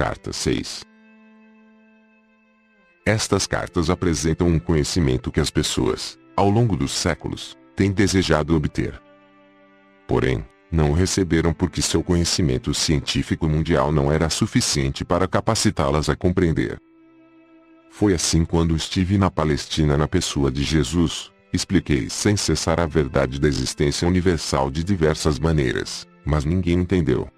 Carta 6. Estas cartas apresentam um conhecimento que as pessoas, ao longo dos séculos, têm desejado obter. Porém, não o receberam porque seu conhecimento científico mundial não era suficiente para capacitá-las a compreender. Foi assim quando estive na Palestina na pessoa de Jesus, expliquei sem cessar a verdade da existência universal de diversas maneiras, mas ninguém entendeu.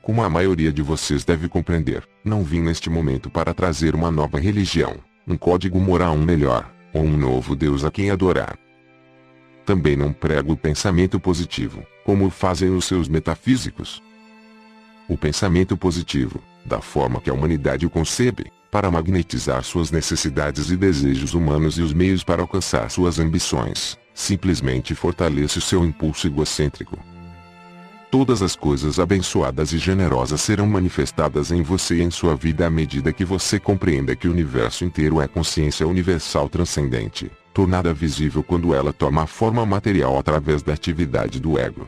Como a maioria de vocês deve compreender, não vim neste momento para trazer uma nova religião, um código moral melhor, ou um novo Deus a quem adorar. Também não prego o pensamento positivo, como fazem os seus metafísicos. O pensamento positivo, da forma que a humanidade o concebe, para magnetizar suas necessidades e desejos humanos e os meios para alcançar suas ambições, simplesmente fortalece o seu impulso egocêntrico. Todas as coisas abençoadas e generosas serão manifestadas em você e em sua vida à medida que você compreenda que o universo inteiro é consciência universal transcendente, tornada visível quando ela toma a forma material através da atividade do ego.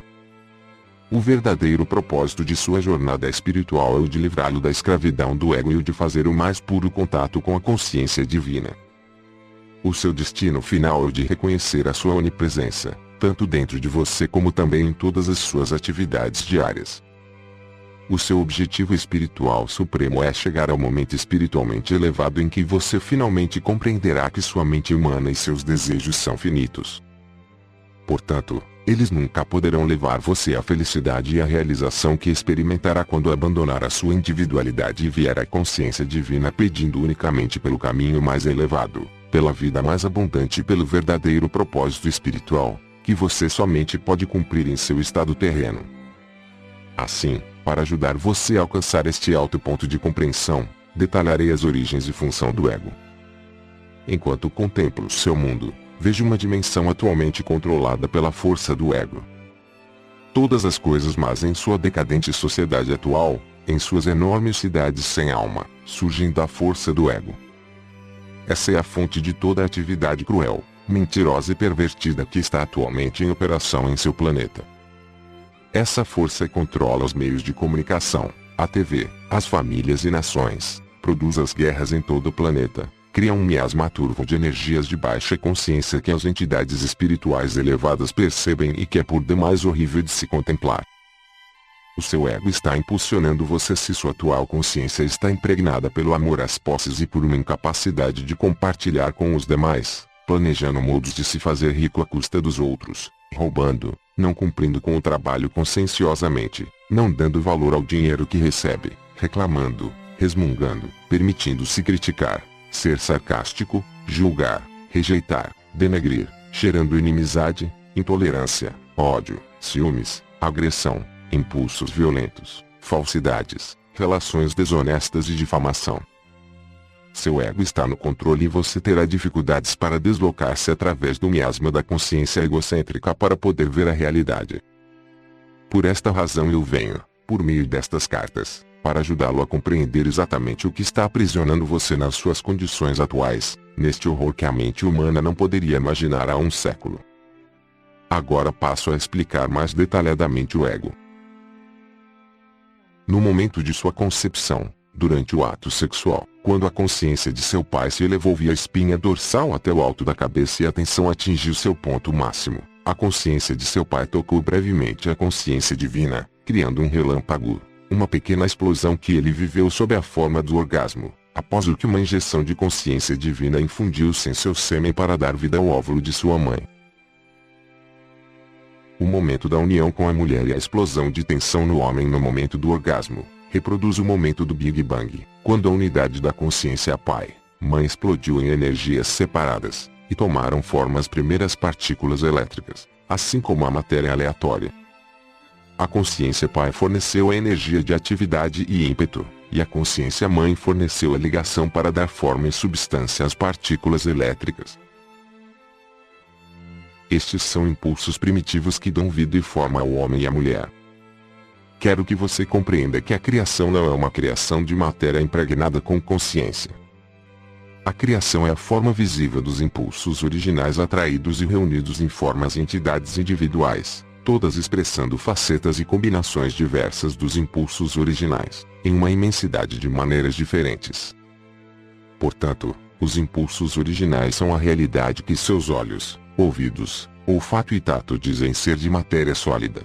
O verdadeiro propósito de sua jornada espiritual é o de livrá-lo da escravidão do ego e o de fazer o mais puro contato com a consciência divina. O seu destino final é o de reconhecer a sua onipresença, tanto dentro de você como também em todas as suas atividades diárias. O seu objetivo espiritual supremo é chegar ao momento espiritualmente elevado em que você finalmente compreenderá que sua mente humana e seus desejos são finitos. Portanto, eles nunca poderão levar você à felicidade e à realização que experimentará quando abandonar a sua individualidade e vier à consciência divina pedindo unicamente pelo caminho mais elevado, pela vida mais abundante e pelo verdadeiro propósito espiritual, que você somente pode cumprir em seu estado terreno. Assim, para ajudar você a alcançar este alto ponto de compreensão, detalharei as origens e função do ego. Enquanto contemplo seu mundo, vejo uma dimensão atualmente controlada pela força do ego. Todas as coisas más em sua decadente sociedade atual, em suas enormes cidades sem alma, surgem da força do ego. Essa é a fonte de toda a atividade cruel, mentirosa e pervertida que está atualmente em operação em seu planeta. Essa força controla os meios de comunicação, a TV, as famílias e nações, produz as guerras em todo o planeta, cria um miasma turvo de energias de baixa consciência que as entidades espirituais elevadas percebem e que é por demais horrível de se contemplar. O seu ego está impulsionando você se sua atual consciência está impregnada pelo amor às posses e por uma incapacidade de compartilhar com os demais, planejando modos de se fazer rico à custa dos outros, roubando, não cumprindo com o trabalho conscienciosamente, não dando valor ao dinheiro que recebe, reclamando, resmungando, permitindo-se criticar, ser sarcástico, julgar, rejeitar, denegrir, gerando inimizade, intolerância, ódio, ciúmes, agressão, impulsos violentos, falsidades, relações desonestas e difamação. Seu ego está no controle e você terá dificuldades para deslocar-se através do miasma da consciência egocêntrica para poder ver a realidade. Por esta razão eu venho, por meio destas cartas, para ajudá-lo a compreender exatamente o que está aprisionando você nas suas condições atuais, neste horror que a mente humana não poderia imaginar há um século. Agora passo a explicar mais detalhadamente o ego. No momento de sua concepção, durante o ato sexual, quando a consciência de seu pai se elevou via espinha dorsal até o alto da cabeça e a tensão atingiu seu ponto máximo, a consciência de seu pai tocou brevemente a consciência divina, criando um relâmpago, uma pequena explosão que ele viveu sob a forma do orgasmo, após o que uma injeção de consciência divina infundiu-se em seu sêmen para dar vida ao óvulo de sua mãe. O momento da união com a mulher e a explosão de tensão no homem no momento do orgasmo, reproduz o momento do Big Bang, quando a unidade da consciência pai, mãe explodiu em energias separadas, e tomaram forma as primeiras partículas elétricas, assim como a matéria aleatória. A consciência pai forneceu a energia de atividade e ímpeto, e a consciência mãe forneceu a ligação para dar forma e substância às partículas elétricas. Estes são impulsos primitivos que dão vida e forma ao homem e à mulher. Quero que você compreenda que a criação não é uma criação de matéria impregnada com consciência. A criação é a forma visível dos impulsos originais atraídos e reunidos em formas e entidades individuais, todas expressando facetas e combinações diversas dos impulsos originais, em uma imensidade de maneiras diferentes. Portanto, os impulsos originais são a realidade que seus olhos, ouvidos, olfato e tato dizem ser de matéria sólida.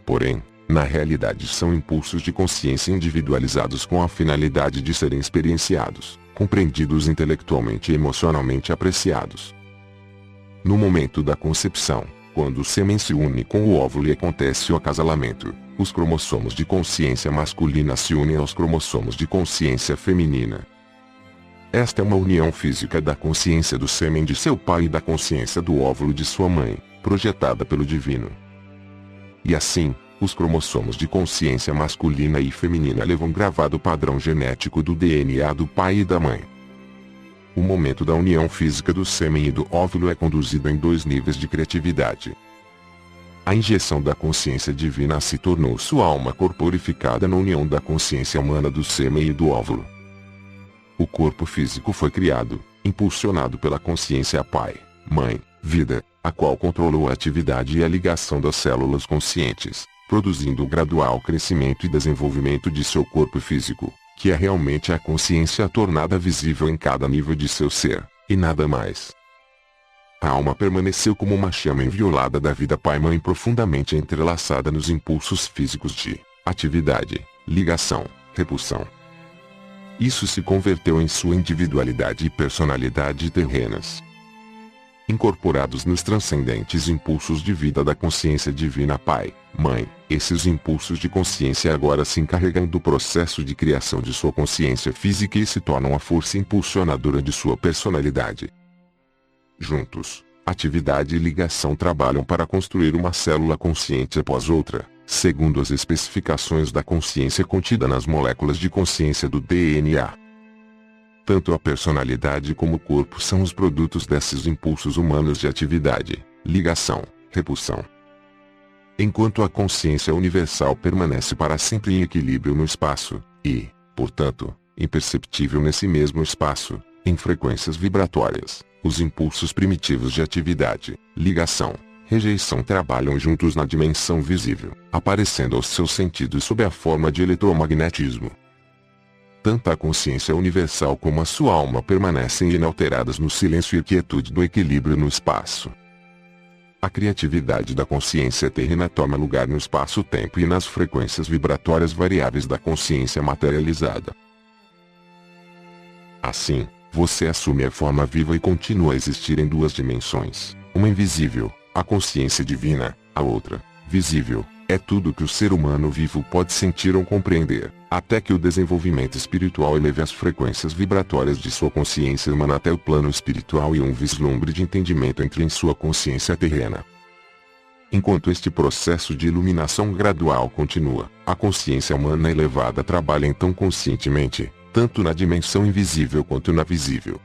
Porém, na realidade são impulsos de consciência individualizados com a finalidade de serem experienciados, compreendidos intelectualmente e emocionalmente apreciados. No momento da concepção, quando o sêmen se une com o óvulo e acontece o acasalamento, os cromossomos de consciência masculina se unem aos cromossomos de consciência feminina. Esta é uma união física da consciência do sêmen de seu pai e da consciência do óvulo de sua mãe, projetada pelo divino. E assim, os cromossomos de consciência masculina e feminina levam gravado o padrão genético do DNA do pai e da mãe. O momento da união física do sêmen e do óvulo é conduzido em 2 níveis de criatividade. A injeção da consciência divina se tornou sua alma corporificada na união da consciência humana do sêmen e do óvulo. O corpo físico foi criado, impulsionado pela consciência pai, mãe, vida, a qual controlou a atividade e a ligação das células conscientes, produzindo o gradual crescimento e desenvolvimento de seu corpo físico, que é realmente a consciência tornada visível em cada nível de seu ser, e nada mais. A alma permaneceu como uma chama inviolada da vida pai-mãe profundamente entrelaçada nos impulsos físicos de atividade, ligação, repulsão. Isso se converteu em sua individualidade e personalidade terrenas. Incorporados nos transcendentes impulsos de vida da consciência divina pai, mãe, esses impulsos de consciência agora se encarregam do processo de criação de sua consciência física e se tornam a força impulsionadora de sua personalidade. Juntos, atividade e ligação trabalham para construir uma célula consciente após outra, segundo as especificações da consciência contida nas moléculas de consciência do DNA. Tanto a personalidade como o corpo são os produtos desses impulsos humanos de atividade, ligação, repulsão. Enquanto a consciência universal permanece para sempre em equilíbrio no espaço, e, portanto, imperceptível nesse mesmo espaço, em frequências vibratórias, os impulsos primitivos de atividade, ligação, rejeição trabalham juntos na dimensão visível, aparecendo aos seus sentidos sob a forma de eletromagnetismo. Tanto a consciência universal como a sua alma permanecem inalteradas no silêncio e quietude do equilíbrio no espaço. A criatividade da consciência terrena toma lugar no espaço-tempo e nas frequências vibratórias variáveis da consciência materializada. Assim, você assume a forma viva e continua a existir em 2 dimensões, uma invisível, a consciência divina, a outra, visível, é tudo que o ser humano vivo pode sentir ou compreender, até que o desenvolvimento espiritual eleve as frequências vibratórias de sua consciência humana até o plano espiritual e um vislumbre de entendimento entre em sua consciência terrena. Enquanto este processo de iluminação gradual continua, a consciência humana elevada trabalha então conscientemente, tanto na dimensão invisível quanto na visível.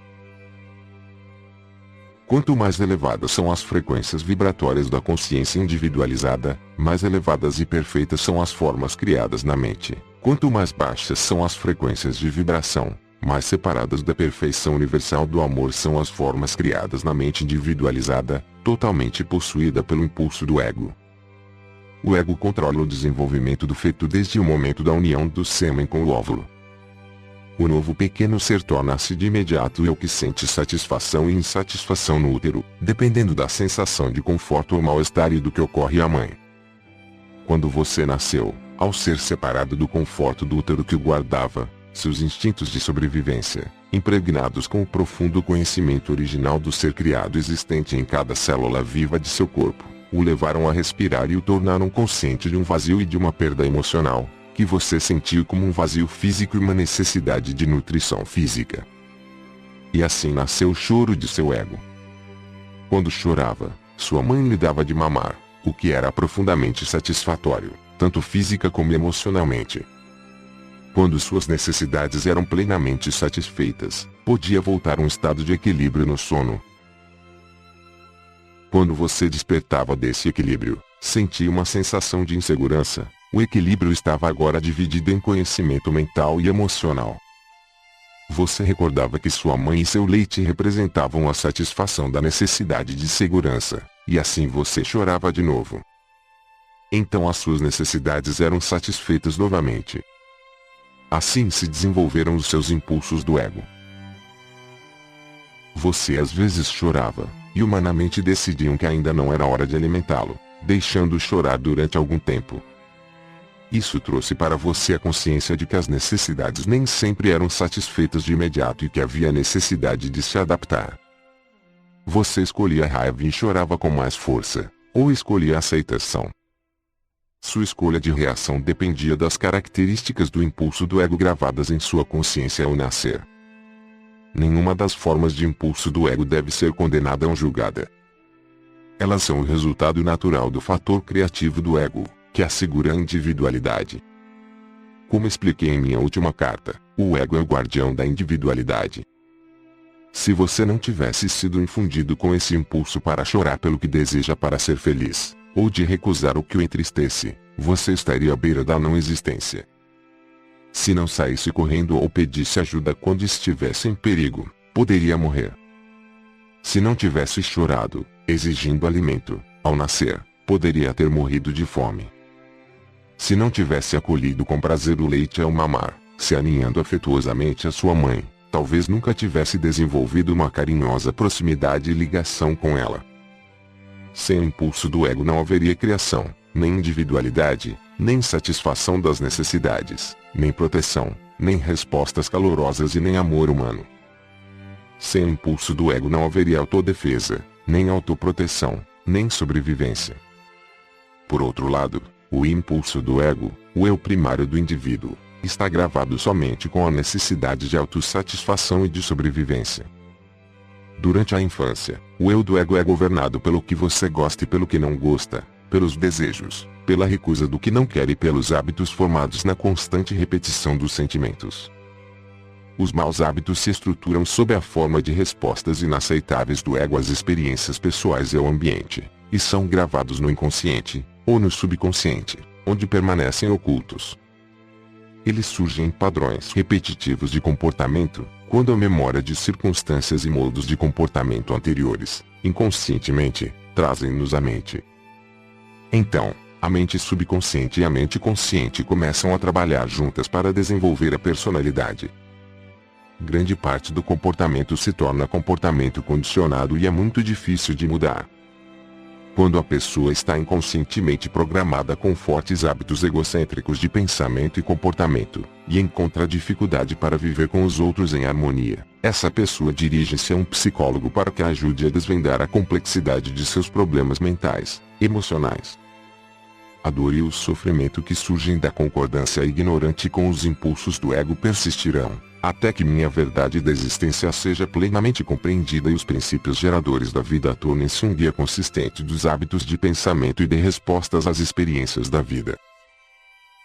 Quanto mais elevadas são as frequências vibratórias da consciência individualizada, mais elevadas e perfeitas são as formas criadas na mente. Quanto mais baixas são as frequências de vibração, mais separadas da perfeição universal do amor são as formas criadas na mente individualizada, totalmente possuída pelo impulso do ego. O ego controla o desenvolvimento do feto desde o momento da união do sêmen com o óvulo. O novo pequeno ser torna-se de imediato eu que sente satisfação e insatisfação no útero, dependendo da sensação de conforto ou mal-estar e do que ocorre à mãe. Quando você nasceu, ao ser separado do conforto do útero que o guardava, seus instintos de sobrevivência, impregnados com o profundo conhecimento original do ser criado existente em cada célula viva de seu corpo, o levaram a respirar e o tornaram consciente de um vazio e de uma perda emocional, que você sentiu como um vazio físico e uma necessidade de nutrição física. E assim nasceu o choro de seu ego. Quando chorava, sua mãe lhe dava de mamar, o que era profundamente satisfatório, tanto física como emocionalmente. Quando suas necessidades eram plenamente satisfeitas, podia voltar a um estado de equilíbrio no sono. Quando você despertava desse equilíbrio, sentia uma sensação de insegurança. O equilíbrio estava agora dividido em conhecimento mental e emocional. Você recordava que sua mãe e seu leite representavam a satisfação da necessidade de segurança, e assim você chorava de novo. Então as suas necessidades eram satisfeitas novamente. Assim se desenvolveram os seus impulsos do ego. Você às vezes chorava, e humanamente decidiam que ainda não era hora de alimentá-lo, deixando-o chorar durante algum tempo. Isso trouxe para você a consciência de que as necessidades nem sempre eram satisfeitas de imediato e que havia necessidade de se adaptar. Você escolhia a raiva e chorava com mais força, ou escolhia a aceitação. Sua escolha de reação dependia das características do impulso do ego gravadas em sua consciência ao nascer. Nenhuma das formas de impulso do ego deve ser condenada ou julgada. Elas são o resultado natural do fator criativo do ego, que assegura a individualidade. Como expliquei em minha última carta, o ego é o guardião da individualidade. Se você não tivesse sido infundido com esse impulso para chorar pelo que deseja para ser feliz, ou de recusar o que o entristece, você estaria à beira da não existência. Se não saísse correndo ou pedisse ajuda quando estivesse em perigo, poderia morrer. Se não tivesse chorado, exigindo alimento, ao nascer, poderia ter morrido de fome. Se não tivesse acolhido com prazer o leite ao mamar, se aninhando afetuosamente a sua mãe, talvez nunca tivesse desenvolvido uma carinhosa proximidade e ligação com ela. Sem o impulso do ego não haveria criação, nem individualidade, nem satisfação das necessidades, nem proteção, nem respostas calorosas e nem amor humano. Sem o impulso do ego não haveria autodefesa, nem autoproteção, nem sobrevivência. Por outro lado, o impulso do ego, o eu primário do indivíduo, está gravado somente com a necessidade de autossatisfação e de sobrevivência. Durante a infância, o eu do ego é governado pelo que você gosta e pelo que não gosta, pelos desejos, pela recusa do que não quer e pelos hábitos formados na constante repetição dos sentimentos. Os maus hábitos se estruturam sob a forma de respostas inaceitáveis do ego às experiências pessoais e ao ambiente, e são gravados no inconsciente, ou no subconsciente, onde permanecem ocultos. Eles surgem em padrões repetitivos de comportamento, quando a memória de circunstâncias e modos de comportamento anteriores, inconscientemente, trazem-nos à mente. Então, a mente subconsciente e a mente consciente começam a trabalhar juntas para desenvolver a personalidade. Grande parte do comportamento se torna comportamento condicionado e é muito difícil de mudar. Quando a pessoa está inconscientemente programada com fortes hábitos egocêntricos de pensamento e comportamento, e encontra dificuldade para viver com os outros em harmonia, essa pessoa dirige-se a um psicólogo para que a ajude a desvendar a complexidade de seus problemas mentais, emocionais. A dor e o sofrimento que surgem da concordância ignorante com os impulsos do ego persistirão, até que minha verdade da existência seja plenamente compreendida e os princípios geradores da vida tornem-se um guia consistente dos hábitos de pensamento e de respostas às experiências da vida.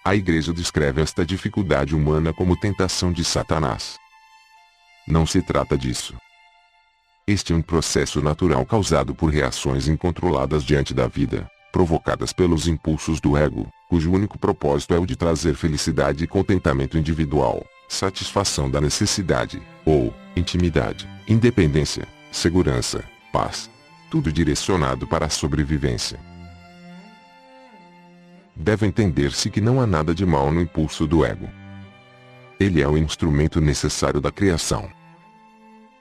A Igreja descreve esta dificuldade humana como tentação de Satanás. Não se trata disso. Este é um processo natural causado por reações incontroladas diante da vida, provocadas pelos impulsos do ego, cujo único propósito é o de trazer felicidade e contentamento individual, satisfação da necessidade, ou intimidade, independência, segurança, paz. Tudo direcionado para a sobrevivência. Deve entender-se que não há nada de mal no impulso do ego. Ele é o instrumento necessário da criação.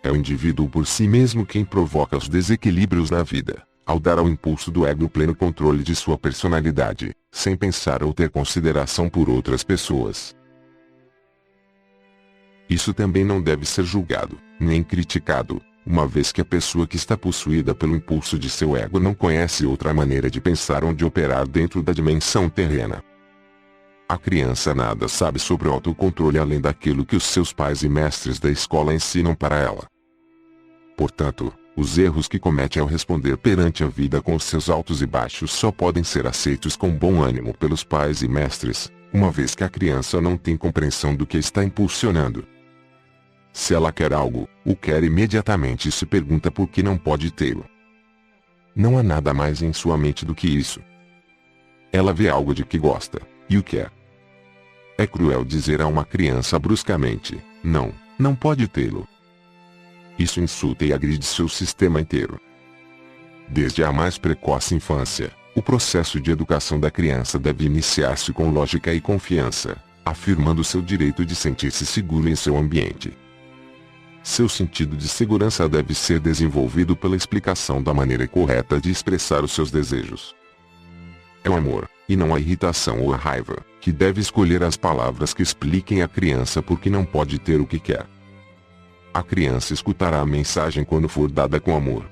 É o indivíduo por si mesmo quem provoca os desequilíbrios na vida, ao dar ao impulso do ego o pleno controle de sua personalidade, sem pensar ou ter consideração por outras pessoas. Isso também não deve ser julgado, nem criticado, uma vez que a pessoa que está possuída pelo impulso de seu ego não conhece outra maneira de pensar ou de operar dentro da dimensão terrena. A criança nada sabe sobre o autocontrole além daquilo que os seus pais e mestres da escola ensinam para ela. Portanto, os erros que comete ao responder perante a vida com os seus altos e baixos só podem ser aceitos com bom ânimo pelos pais e mestres, uma vez que a criança não tem compreensão do que está impulsionando. Se ela quer algo, o quer imediatamente e se pergunta por que não pode tê-lo. Não há nada mais em sua mente do que isso. Ela vê algo de que gosta, e o quer. É cruel dizer a uma criança bruscamente, não pode tê-lo. Isso insulta e agride seu sistema inteiro. Desde a mais precoce infância, O processo de educação da criança deve iniciar-se com lógica e confiança, afirmando seu direito de sentir-se seguro em seu ambiente. Seu sentido de segurança deve ser desenvolvido pela explicação da maneira correta de expressar os seus desejos. É o amor, e não a irritação ou a raiva, que deve escolher as palavras que expliquem à criança por que não pode ter o que quer. A criança escutará a mensagem quando for dada com amor.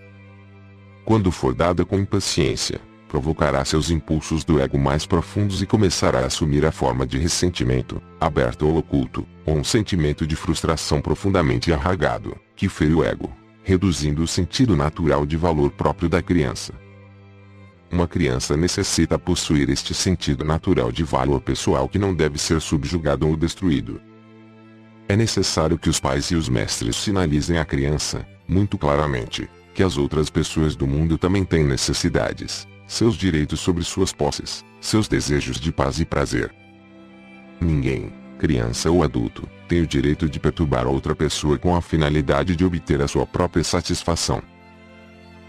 Quando for dada com impaciência, provocará seus impulsos do ego mais profundos e começará a assumir a forma de ressentimento, aberto ou oculto, ou um sentimento de frustração profundamente arraigado, que fere o ego, reduzindo o sentido natural de valor próprio da criança. Uma criança necessita possuir este sentido natural de valor pessoal que não deve ser subjugado ou destruído. É necessário que os pais e os mestres sinalizem à criança, muito claramente, que as outras pessoas do mundo também têm necessidades, seus direitos sobre suas posses, seus desejos de paz e prazer. Ninguém, criança ou adulto, tem o direito de perturbar outra pessoa com a finalidade de obter a sua própria satisfação.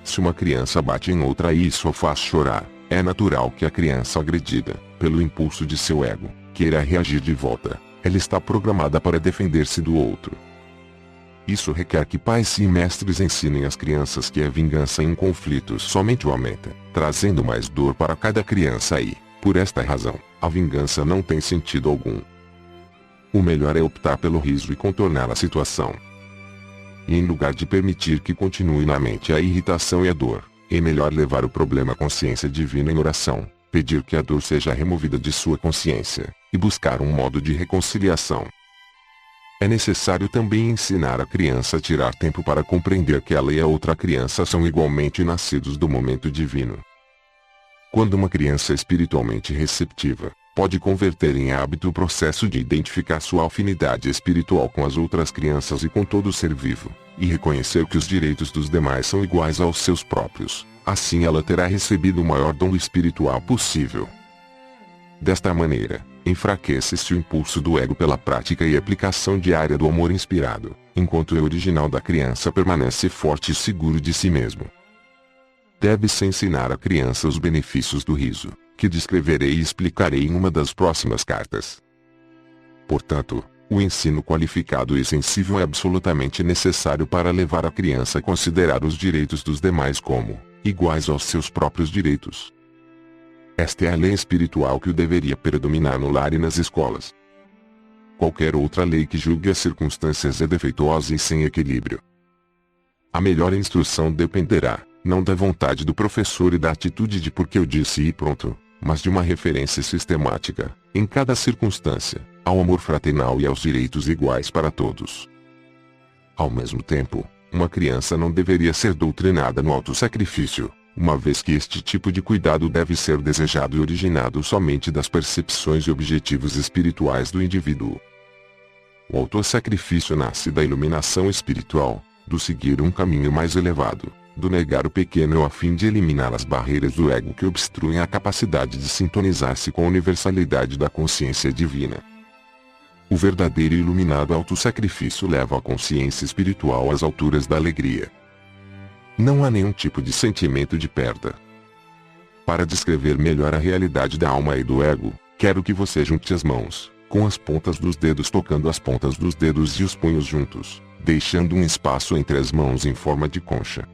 Se uma criança bate em outra e isso a faz chorar, é natural que a criança agredida, pelo impulso de seu ego, queira reagir de volta. Ela está programada para defender-se do outro. Isso requer que pais e mestres ensinem às crianças que a vingança em conflitos somente o aumenta, trazendo mais dor para cada criança e, por esta razão, a vingança não tem sentido algum. O melhor é optar pelo riso e contornar a situação. E em lugar de permitir que continue na mente a irritação e a dor, é melhor levar o problema à consciência divina em oração, pedir que a dor seja removida de sua consciência, e buscar um modo de reconciliação. É necessário também ensinar a criança a tirar tempo para compreender que ela e a outra criança são igualmente nascidos do momento divino. Quando uma criança é espiritualmente receptiva, pode converter em hábito o processo de identificar sua afinidade espiritual com as outras crianças e com todo o ser vivo, e reconhecer que os direitos dos demais são iguais aos seus próprios, assim ela terá recebido o maior dom espiritual possível. Desta maneira, enfraquece-se o impulso do ego pela prática e aplicação diária do amor inspirado, enquanto o eu original da criança permanece forte e seguro de si mesmo. Deve-se ensinar à criança os benefícios do riso, que descreverei e explicarei em uma das próximas cartas. Portanto, o ensino qualificado e sensível é absolutamente necessário para levar a criança a considerar os direitos dos demais como iguais aos seus próprios direitos. Esta é a lei espiritual que o deveria predominar no lar e nas escolas. Qualquer outra lei que julgue as circunstâncias é defeituosa e sem equilíbrio. A melhor instrução dependerá, não da vontade do professor e da atitude de porque eu disse e pronto, mas de uma referência sistemática, em cada circunstância, ao amor fraternal e aos direitos iguais para todos. Ao mesmo tempo, uma criança não deveria ser doutrinada no autossacrifício, uma vez que este tipo de cuidado deve ser desejado e originado somente das percepções e objetivos espirituais do indivíduo. O autossacrifício nasce da iluminação espiritual, do seguir um caminho mais elevado, do negar o pequeno eu a fim de eliminar as barreiras do ego que obstruem a capacidade de sintonizar-se com a universalidade da consciência divina. O verdadeiro e iluminado autossacrifício leva a consciência espiritual às alturas da alegria. Não há nenhum tipo de sentimento de perda. Para descrever melhor a realidade da alma e do ego, quero que você junte as mãos, com as pontas dos dedos tocando as pontas dos dedos e os punhos juntos, deixando um espaço entre as mãos em forma de concha.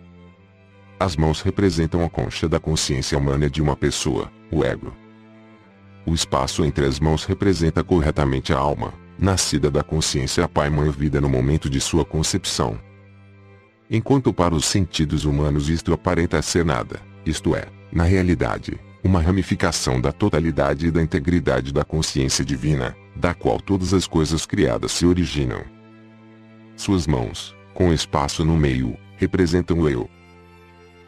As mãos representam a concha da consciência humana de uma pessoa, o ego. O espaço entre as mãos representa corretamente a alma, nascida da consciência Pai Mãe Vida no momento de sua concepção. Enquanto para os sentidos humanos isto aparenta ser nada, isto é, na realidade, uma ramificação da totalidade e da integridade da consciência divina, da qual todas as coisas criadas se originam. Suas mãos, com espaço no meio, representam o eu.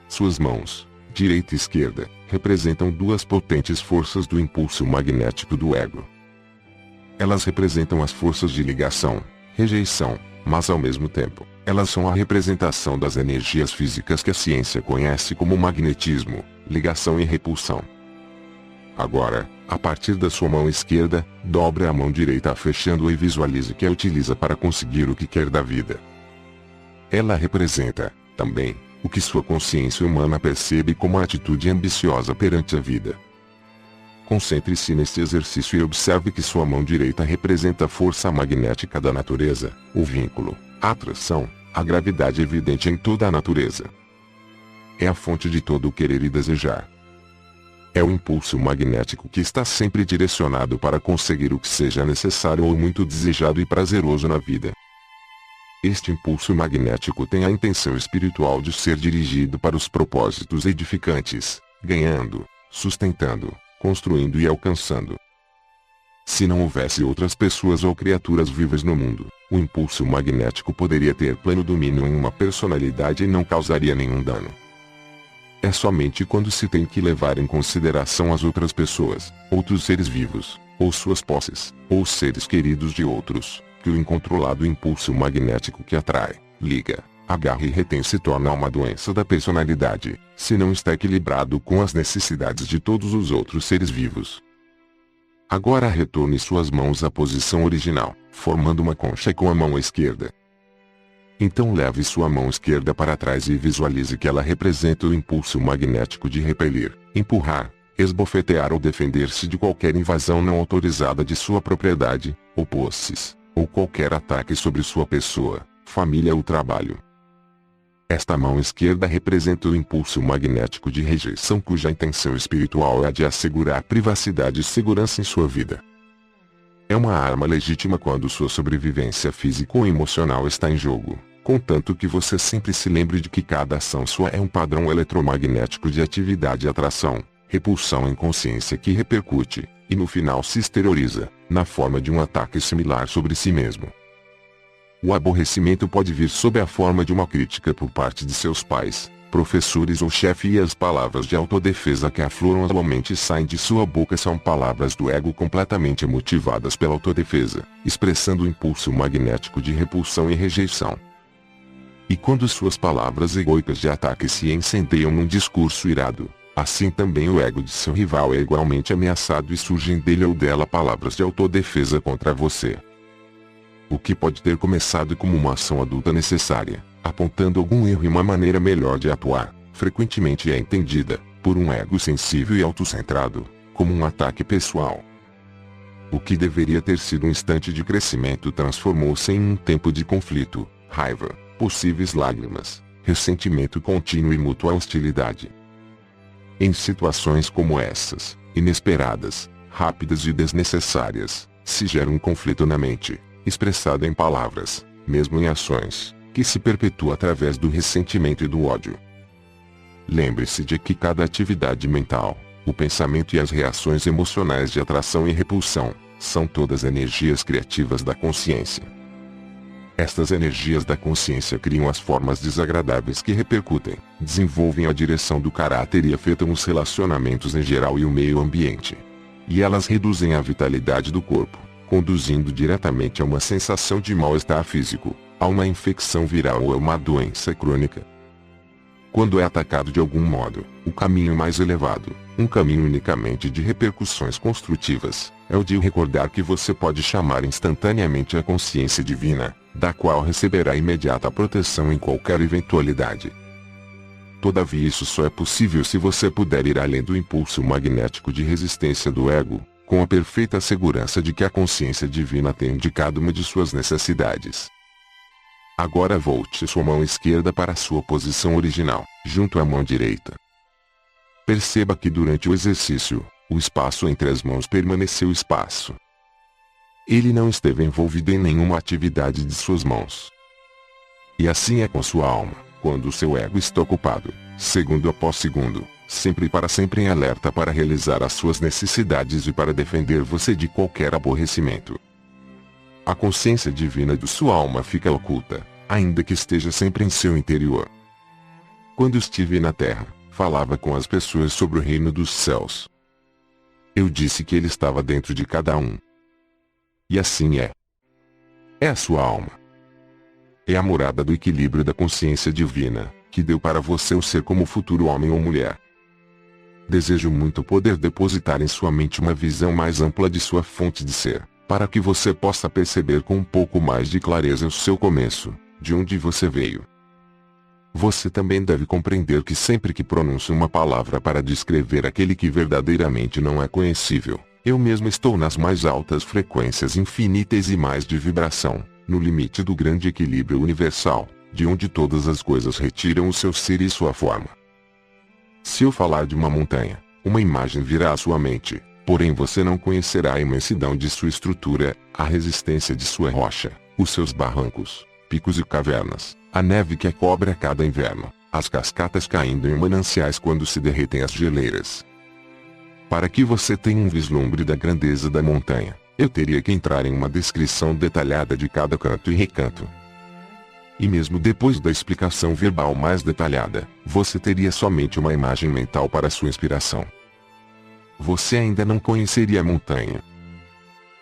Suas mãos, direita e esquerda, representam duas potentes forças do impulso magnético do ego. Elas representam as forças de ligação, rejeição, mas ao mesmo tempo, elas são a representação das energias físicas que a ciência conhece como magnetismo, ligação e repulsão. Agora, a partir da sua mão esquerda, dobre a mão direita fechando-a e visualize que a utiliza para conseguir o que quer da vida. Ela representa, também, o que sua consciência humana percebe como uma atitude ambiciosa perante a vida. Concentre-se neste exercício e observe que sua mão direita representa a força magnética da natureza, o vínculo, a atração, a gravidade evidente em toda a natureza. É a fonte de todo o querer e desejar. É o impulso magnético que está sempre direcionado para conseguir o que seja necessário ou muito desejado e prazeroso na vida. Este impulso magnético tem a intenção espiritual de ser dirigido para os propósitos edificantes, ganhando, sustentando, construindo e alcançando. Se não houvesse outras pessoas ou criaturas vivas no mundo, o impulso magnético poderia ter pleno domínio em uma personalidade e não causaria nenhum dano. É somente quando se tem que levar em consideração as outras pessoas, outros seres vivos, ou suas posses, ou seres queridos de outros, que o incontrolado impulso magnético que atrai, liga, agarra e retém se torna uma doença da personalidade, se não está equilibrado com as necessidades de todos os outros seres vivos. Agora retorne suas mãos à posição original, formando uma concha com a mão esquerda. Então leve sua mão esquerda para trás e visualize que ela representa o impulso magnético de repelir, empurrar, esbofetear ou defender-se de qualquer invasão não autorizada de sua propriedade, ou posses, ou qualquer ataque sobre sua pessoa, família ou trabalho. Esta mão esquerda representa o impulso magnético de rejeição cuja intenção espiritual é a de assegurar privacidade e segurança em sua vida. É uma arma legítima quando sua sobrevivência física ou emocional está em jogo, contanto que você sempre se lembre de que cada ação sua é um padrão eletromagnético de atividade e atração, repulsão em consciência que repercute, e no final se exterioriza, na forma de um ataque similar sobre si mesmo. O aborrecimento pode vir sob a forma de uma crítica por parte de seus pais, professores ou chefe e as palavras de autodefesa que afloram atualmente saem de sua boca são palavras do ego completamente motivadas pela autodefesa, expressando o impulso magnético de repulsão e rejeição. E quando suas palavras egóicas de ataque se incendeiam num discurso irado, assim também o ego de seu rival é igualmente ameaçado e surgem dele ou dela palavras de autodefesa contra você. O que pode ter começado como uma ação adulta necessária, apontando algum erro e uma maneira melhor de atuar, frequentemente é entendida, por um ego sensível e autocentrado, como um ataque pessoal. O que deveria ter sido um instante de crescimento transformou-se em um tempo de conflito, raiva, possíveis lágrimas, ressentimento contínuo e mútua hostilidade. Em situações como essas, inesperadas, rápidas e desnecessárias, se gera um conflito na mente, expressado em palavras, mesmo em ações, que se perpetua através do ressentimento e do ódio. Lembre-se de que cada atividade mental, o pensamento e as reações emocionais de atração e repulsão, são todas energias criativas da consciência. Estas energias da consciência criam as formas desagradáveis que repercutem, desenvolvem a direção do caráter e afetam os relacionamentos em geral e o meio ambiente. E elas reduzem a vitalidade do corpo, conduzindo diretamente a uma sensação de mal-estar físico, a uma infecção viral ou a uma doença crônica. Quando é atacado de algum modo, o caminho mais elevado, um caminho unicamente de repercussões construtivas, é o de recordar que você pode chamar instantaneamente a consciência divina, da qual receberá imediata proteção em qualquer eventualidade. Todavia isso só é possível se você puder ir além do impulso magnético de resistência do ego, com a perfeita segurança de que a consciência divina tem indicado uma de suas necessidades. Agora volte sua mão esquerda para sua posição original, junto à mão direita. Perceba que durante o exercício, o espaço entre as mãos permaneceu espaço. Ele não esteve envolvido em nenhuma atividade de suas mãos. E assim é com sua alma, quando o seu ego está ocupado, segundo após segundo, sempre e para sempre em alerta para realizar as suas necessidades e para defender você de qualquer aborrecimento. A consciência divina de sua alma fica oculta, ainda que esteja sempre em seu interior. Quando estive na terra, falava com as pessoas sobre o reino dos céus. Eu disse que ele estava dentro de cada um. E assim é. É a sua alma. É a morada do equilíbrio da consciência divina, que deu para você o ser como futuro homem ou mulher. Desejo muito poder depositar em sua mente uma visão mais ampla de sua fonte de ser, para que você possa perceber com um pouco mais de clareza o seu começo, de onde você veio. Você também deve compreender que sempre que pronuncio uma palavra para descrever aquele que verdadeiramente não é conhecível, eu mesmo estou nas mais altas frequências infinitesimais de vibração, no limite do grande equilíbrio universal, de onde todas as coisas retiram o seu ser e sua forma. Se eu falar de uma montanha, uma imagem virá à sua mente, porém você não conhecerá a imensidão de sua estrutura, a resistência de sua rocha, os seus barrancos, picos e cavernas, a neve que a cobre a cada inverno, as cascatas caindo em mananciais quando se derretem as geleiras. Para que você tenha um vislumbre da grandeza da montanha, eu teria que entrar em uma descrição detalhada de cada canto e recanto. E mesmo depois da explicação verbal mais detalhada, você teria somente uma imagem mental para sua inspiração. Você ainda não conheceria a montanha.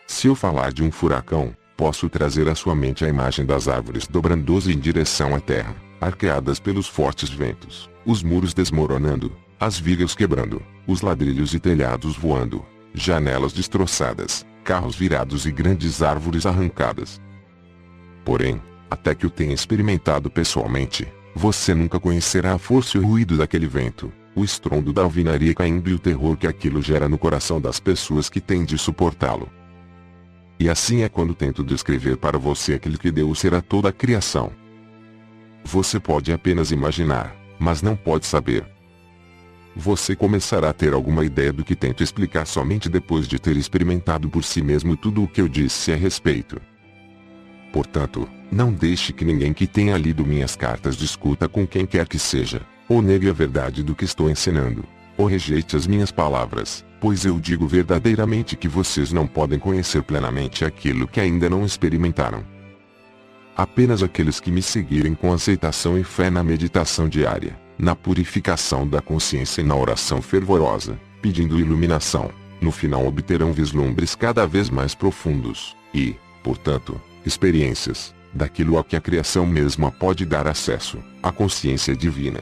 Se eu falar de um furacão, posso trazer à sua mente a imagem das árvores dobrando-se em direção à terra, arqueadas pelos fortes ventos, os muros desmoronando, as vigas quebrando, os ladrilhos e telhados voando, janelas destroçadas, carros virados e grandes árvores arrancadas. Porém, até que o tenha experimentado pessoalmente, você nunca conhecerá a força e o ruído daquele vento, o estrondo da alvenaria caindo e o terror que aquilo gera no coração das pessoas que têm de suportá-lo. E assim é quando tento descrever para você aquele que deu o ser a toda a criação. Você pode apenas imaginar, mas não pode saber. Você começará a ter alguma ideia do que tento explicar somente depois de ter experimentado por si mesmo tudo o que eu disse a respeito. Portanto, não deixe que ninguém que tenha lido minhas cartas discuta com quem quer que seja, ou negue a verdade do que estou ensinando, ou rejeite as minhas palavras, pois eu digo verdadeiramente que vocês não podem conhecer plenamente aquilo que ainda não experimentaram. Apenas aqueles que me seguirem com aceitação e fé na meditação diária, na purificação da consciência e na oração fervorosa, pedindo iluminação, no final obterão vislumbres cada vez mais profundos, e, portanto, experiências, daquilo a que a criação mesma pode dar acesso, a consciência divina.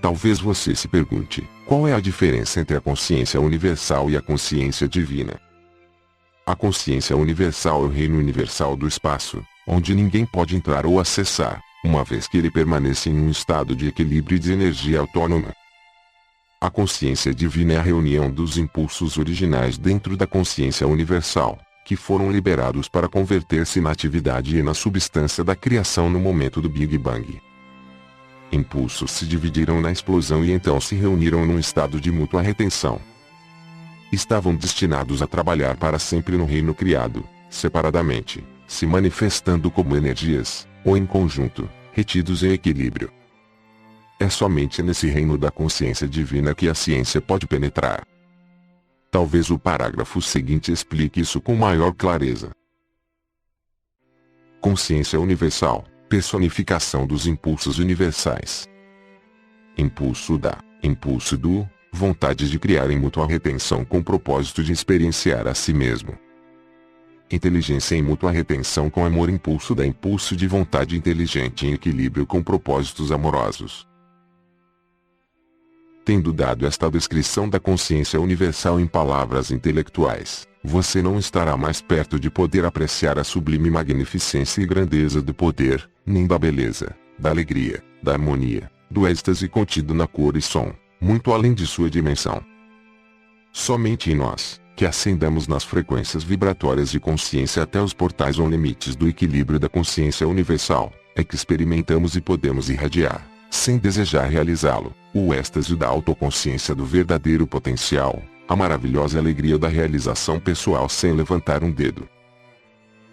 Talvez você se pergunte, qual é a diferença entre a consciência universal e a consciência divina? A consciência universal é o reino universal do espaço, onde ninguém pode entrar ou acessar, uma vez que ele permanece em um estado de equilíbrio e de energia autônoma. A consciência divina é a reunião dos impulsos originais dentro da consciência universal, que foram liberados para converter-se na atividade e na substância da criação no momento do Big Bang. Impulsos se dividiram na explosão e então se reuniram num estado de mútua retenção. Estavam destinados a trabalhar para sempre no reino criado, separadamente, se manifestando como energias, ou em conjunto, retidos em equilíbrio. É somente nesse reino da consciência divina que a ciência pode penetrar. Talvez o parágrafo seguinte explique isso com maior clareza. Consciência universal, personificação dos impulsos universais. Impulso da, impulso do, vontade de criar em mútua retenção com propósito de experienciar a si mesmo. Inteligência em mútua retenção com amor, impulso da, impulso de vontade inteligente em equilíbrio com propósitos amorosos. Tendo dado esta descrição da consciência universal em palavras intelectuais, você não estará mais perto de poder apreciar a sublime magnificência e grandeza do poder, nem da beleza, da alegria, da harmonia, do êxtase contido na cor e som, muito além de sua dimensão. Somente em nós, que ascendamos nas frequências vibratórias de consciência até os portais ou limites do equilíbrio da consciência universal, é que experimentamos e podemos irradiar, sem desejar realizá-lo, o êxtase da autoconsciência do verdadeiro potencial, a maravilhosa alegria da realização pessoal sem levantar um dedo.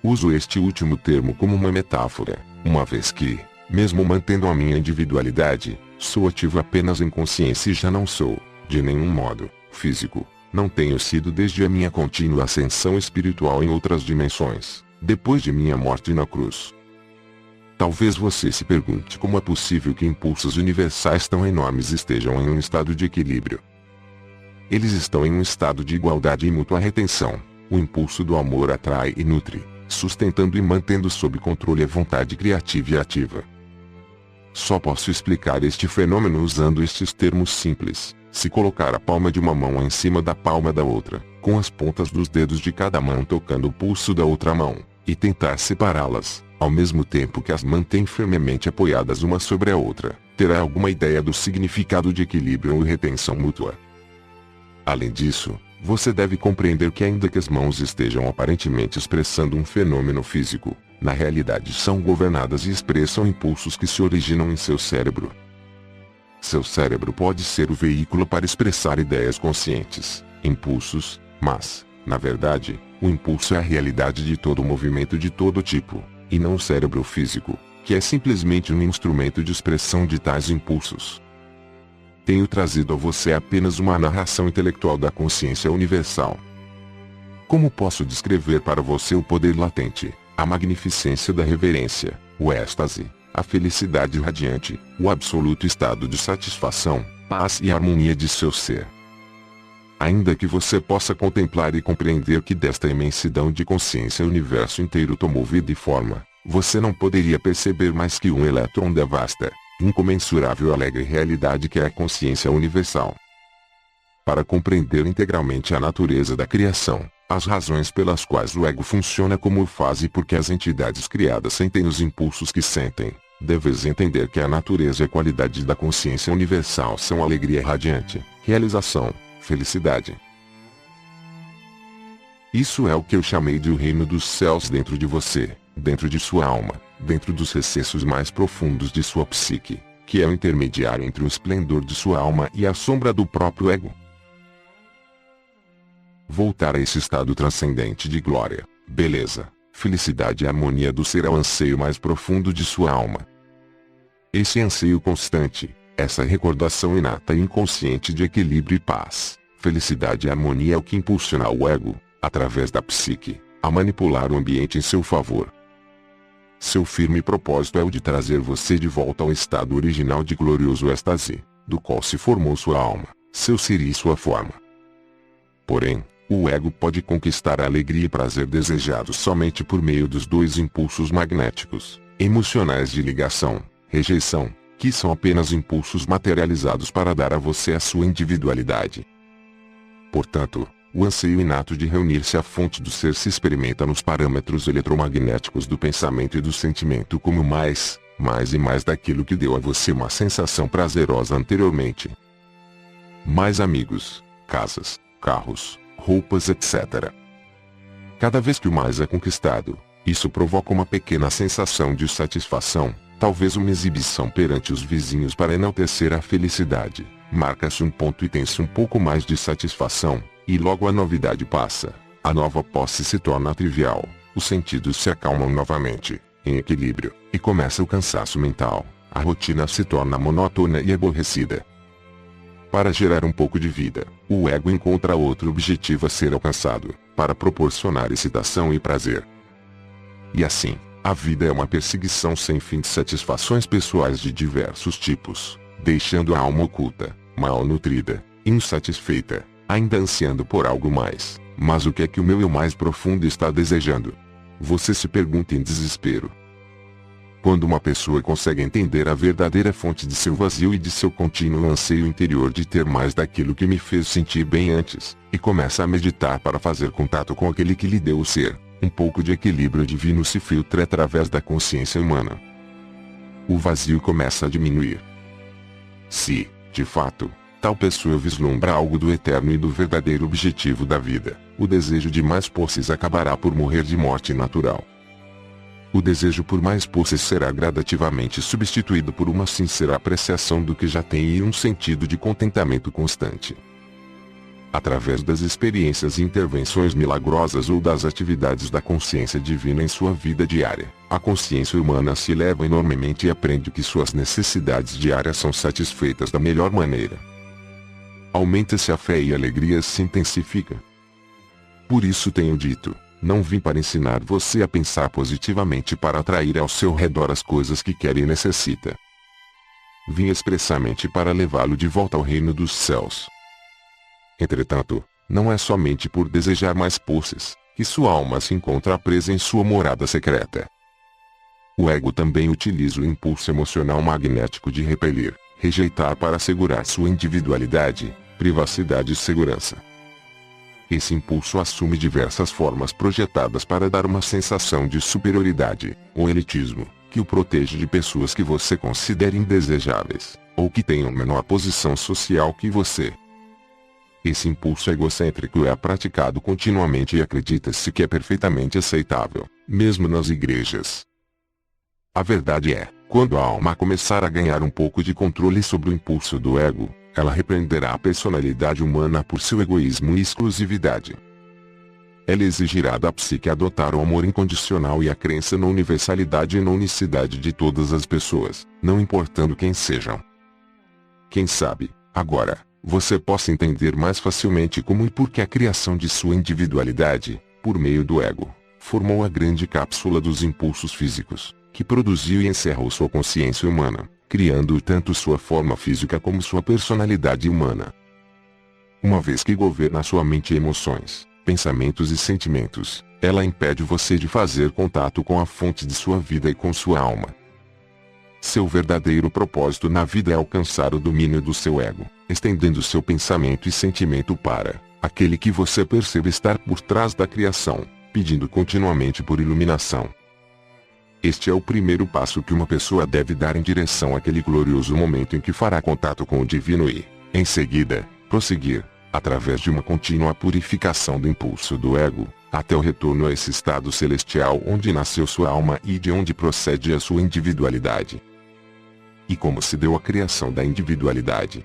Uso este último termo como uma metáfora, uma vez que, mesmo mantendo a minha individualidade, sou ativo apenas em consciência e já não sou, de nenhum modo, físico. Não tenho sido desde a minha contínua ascensão espiritual em outras dimensões, depois de minha morte na cruz. Talvez você se pergunte como é possível que impulsos universais tão enormes estejam em um estado de equilíbrio. Eles estão em um estado de igualdade e mútua retenção. O impulso do amor atrai e nutre, sustentando e mantendo sob controle a vontade criativa e ativa. Só posso explicar este fenômeno usando estes termos simples. Se colocar a palma de uma mão em cima da palma da outra, com as pontas dos dedos de cada mão tocando o pulso da outra mão, e tentar separá-las, ao mesmo tempo que as mantém firmemente apoiadas uma sobre a outra, terá alguma ideia do significado de equilíbrio ou retenção mútua. Além disso, você deve compreender que ainda que as mãos estejam aparentemente expressando um fenômeno físico, na realidade são governadas e expressam impulsos que se originam em seu cérebro. Seu cérebro pode ser o veículo para expressar ideias conscientes, impulsos, mas, na verdade, o impulso é a realidade de todo movimento de todo tipo, e não o cérebro físico, que é simplesmente um instrumento de expressão de tais impulsos. Tenho trazido a você apenas uma narração intelectual da consciência universal. Como posso descrever para você o poder latente, a magnificência da reverência, o êxtase, a felicidade radiante, o absoluto estado de satisfação, paz e harmonia de seu ser? Ainda que você possa contemplar e compreender que desta imensidão de consciência o universo inteiro tomou vida e forma, você não poderia perceber mais que um elétron da vasta, incomensurável e alegre realidade que é a consciência universal. Para compreender integralmente a natureza da criação, as razões pelas quais o ego funciona como o faz e por que as entidades criadas sentem os impulsos que sentem, deves entender que a natureza e a qualidade da consciência universal são alegria radiante, realização, felicidade. Isso é o que eu chamei de o reino dos céus dentro de você, dentro de sua alma, dentro dos recessos mais profundos de sua psique, que é o intermediário entre o esplendor de sua alma e a sombra do próprio ego. Voltar a esse estado transcendente de glória, beleza, felicidade e harmonia do ser é o anseio mais profundo de sua alma. Esse anseio constante, essa recordação inata e inconsciente de equilíbrio e paz, felicidade e harmonia é o que impulsiona o ego, através da psique, a manipular o ambiente em seu favor. Seu firme propósito é o de trazer você de volta ao estado original de glorioso êxtase, do qual se formou sua alma, seu ser e sua forma. Porém, o ego pode conquistar a alegria e prazer desejados somente por meio dos dois impulsos magnéticos, emocionais de ligação, rejeição, que são apenas impulsos materializados para dar a você a sua individualidade. Portanto, o anseio inato de reunir-se à fonte do ser se experimenta nos parâmetros eletromagnéticos do pensamento e do sentimento como mais e mais daquilo que deu a você uma sensação prazerosa anteriormente. Mais amigos, casas, carros, roupas, etc. Cada vez que o mais é conquistado, isso provoca uma pequena sensação de satisfação, talvez uma exibição perante os vizinhos para enaltecer a felicidade. Marca-se um ponto e tem-se um pouco mais de satisfação, e logo a novidade passa, a nova posse se torna trivial, os sentidos se acalmam novamente, em equilíbrio, e começa o cansaço mental, a rotina se torna monótona e aborrecida. Para gerar um pouco de vida, o ego encontra outro objetivo a ser alcançado, para proporcionar excitação e prazer. E assim, a vida é uma perseguição sem fim de satisfações pessoais de diversos tipos, deixando a alma oculta, mal nutrida, insatisfeita, ainda ansiando por algo mais. Mas o que é que o meu eu mais profundo está desejando? Você se pergunta em desespero. Quando uma pessoa consegue entender a verdadeira fonte de seu vazio e de seu contínuo anseio interior de ter mais daquilo que me fez sentir bem antes, e começa a meditar para fazer contato com aquele que lhe deu o ser, um pouco de equilíbrio divino se filtra através da consciência humana. O vazio começa a diminuir. Se, de fato, tal pessoa vislumbra algo do eterno e do verdadeiro objetivo da vida, o desejo de mais posses acabará por morrer de morte natural. O desejo por mais posses será gradativamente substituído por uma sincera apreciação do que já tem e um sentido de contentamento constante. Através das experiências e intervenções milagrosas ou das atividades da consciência divina em sua vida diária, a consciência humana se eleva enormemente e aprende que suas necessidades diárias são satisfeitas da melhor maneira. Aumenta-se a fé e a alegria se intensifica. Por isso tenho dito, não vim para ensinar você a pensar positivamente para atrair ao seu redor as coisas que quer e necessita. Vim expressamente para levá-lo de volta ao reino dos céus. Entretanto, não é somente por desejar mais posses, que sua alma se encontra presa em sua morada secreta. O ego também utiliza o impulso emocional magnético de repelir, rejeitar para assegurar sua individualidade, privacidade e segurança. Esse impulso assume diversas formas projetadas para dar uma sensação de superioridade, ou elitismo, que o protege de pessoas que você considera indesejáveis, ou que tenham menor posição social que você. Esse impulso egocêntrico é praticado continuamente e acredita-se que é perfeitamente aceitável, mesmo nas igrejas. A verdade é, quando a alma começar a ganhar um pouco de controle sobre o impulso do ego, ela repreenderá a personalidade humana por seu egoísmo e exclusividade. Ela exigirá da psique adotar o amor incondicional e a crença na universalidade e na unicidade de todas as pessoas, não importando quem sejam. Quem sabe, agora, você possa entender mais facilmente como e por que a criação de sua individualidade, por meio do ego, formou a grande cápsula dos impulsos físicos, que produziu e encerrou sua consciência humana, criando tanto sua forma física como sua personalidade humana. Uma vez que governa sua mente e emoções, pensamentos e sentimentos, ela impede você de fazer contato com a fonte de sua vida e com sua alma. Seu verdadeiro propósito na vida é alcançar o domínio do seu ego, estendendo seu pensamento e sentimento para aquele que você percebe estar por trás da criação, pedindo continuamente por iluminação. Este é o primeiro passo que uma pessoa deve dar em direção àquele glorioso momento em que fará contato com o divino e, em seguida, prosseguir, através de uma contínua purificação do impulso do ego, até o retorno a esse estado celestial onde nasceu sua alma e de onde procede a sua individualidade. E como se deu a criação da individualidade?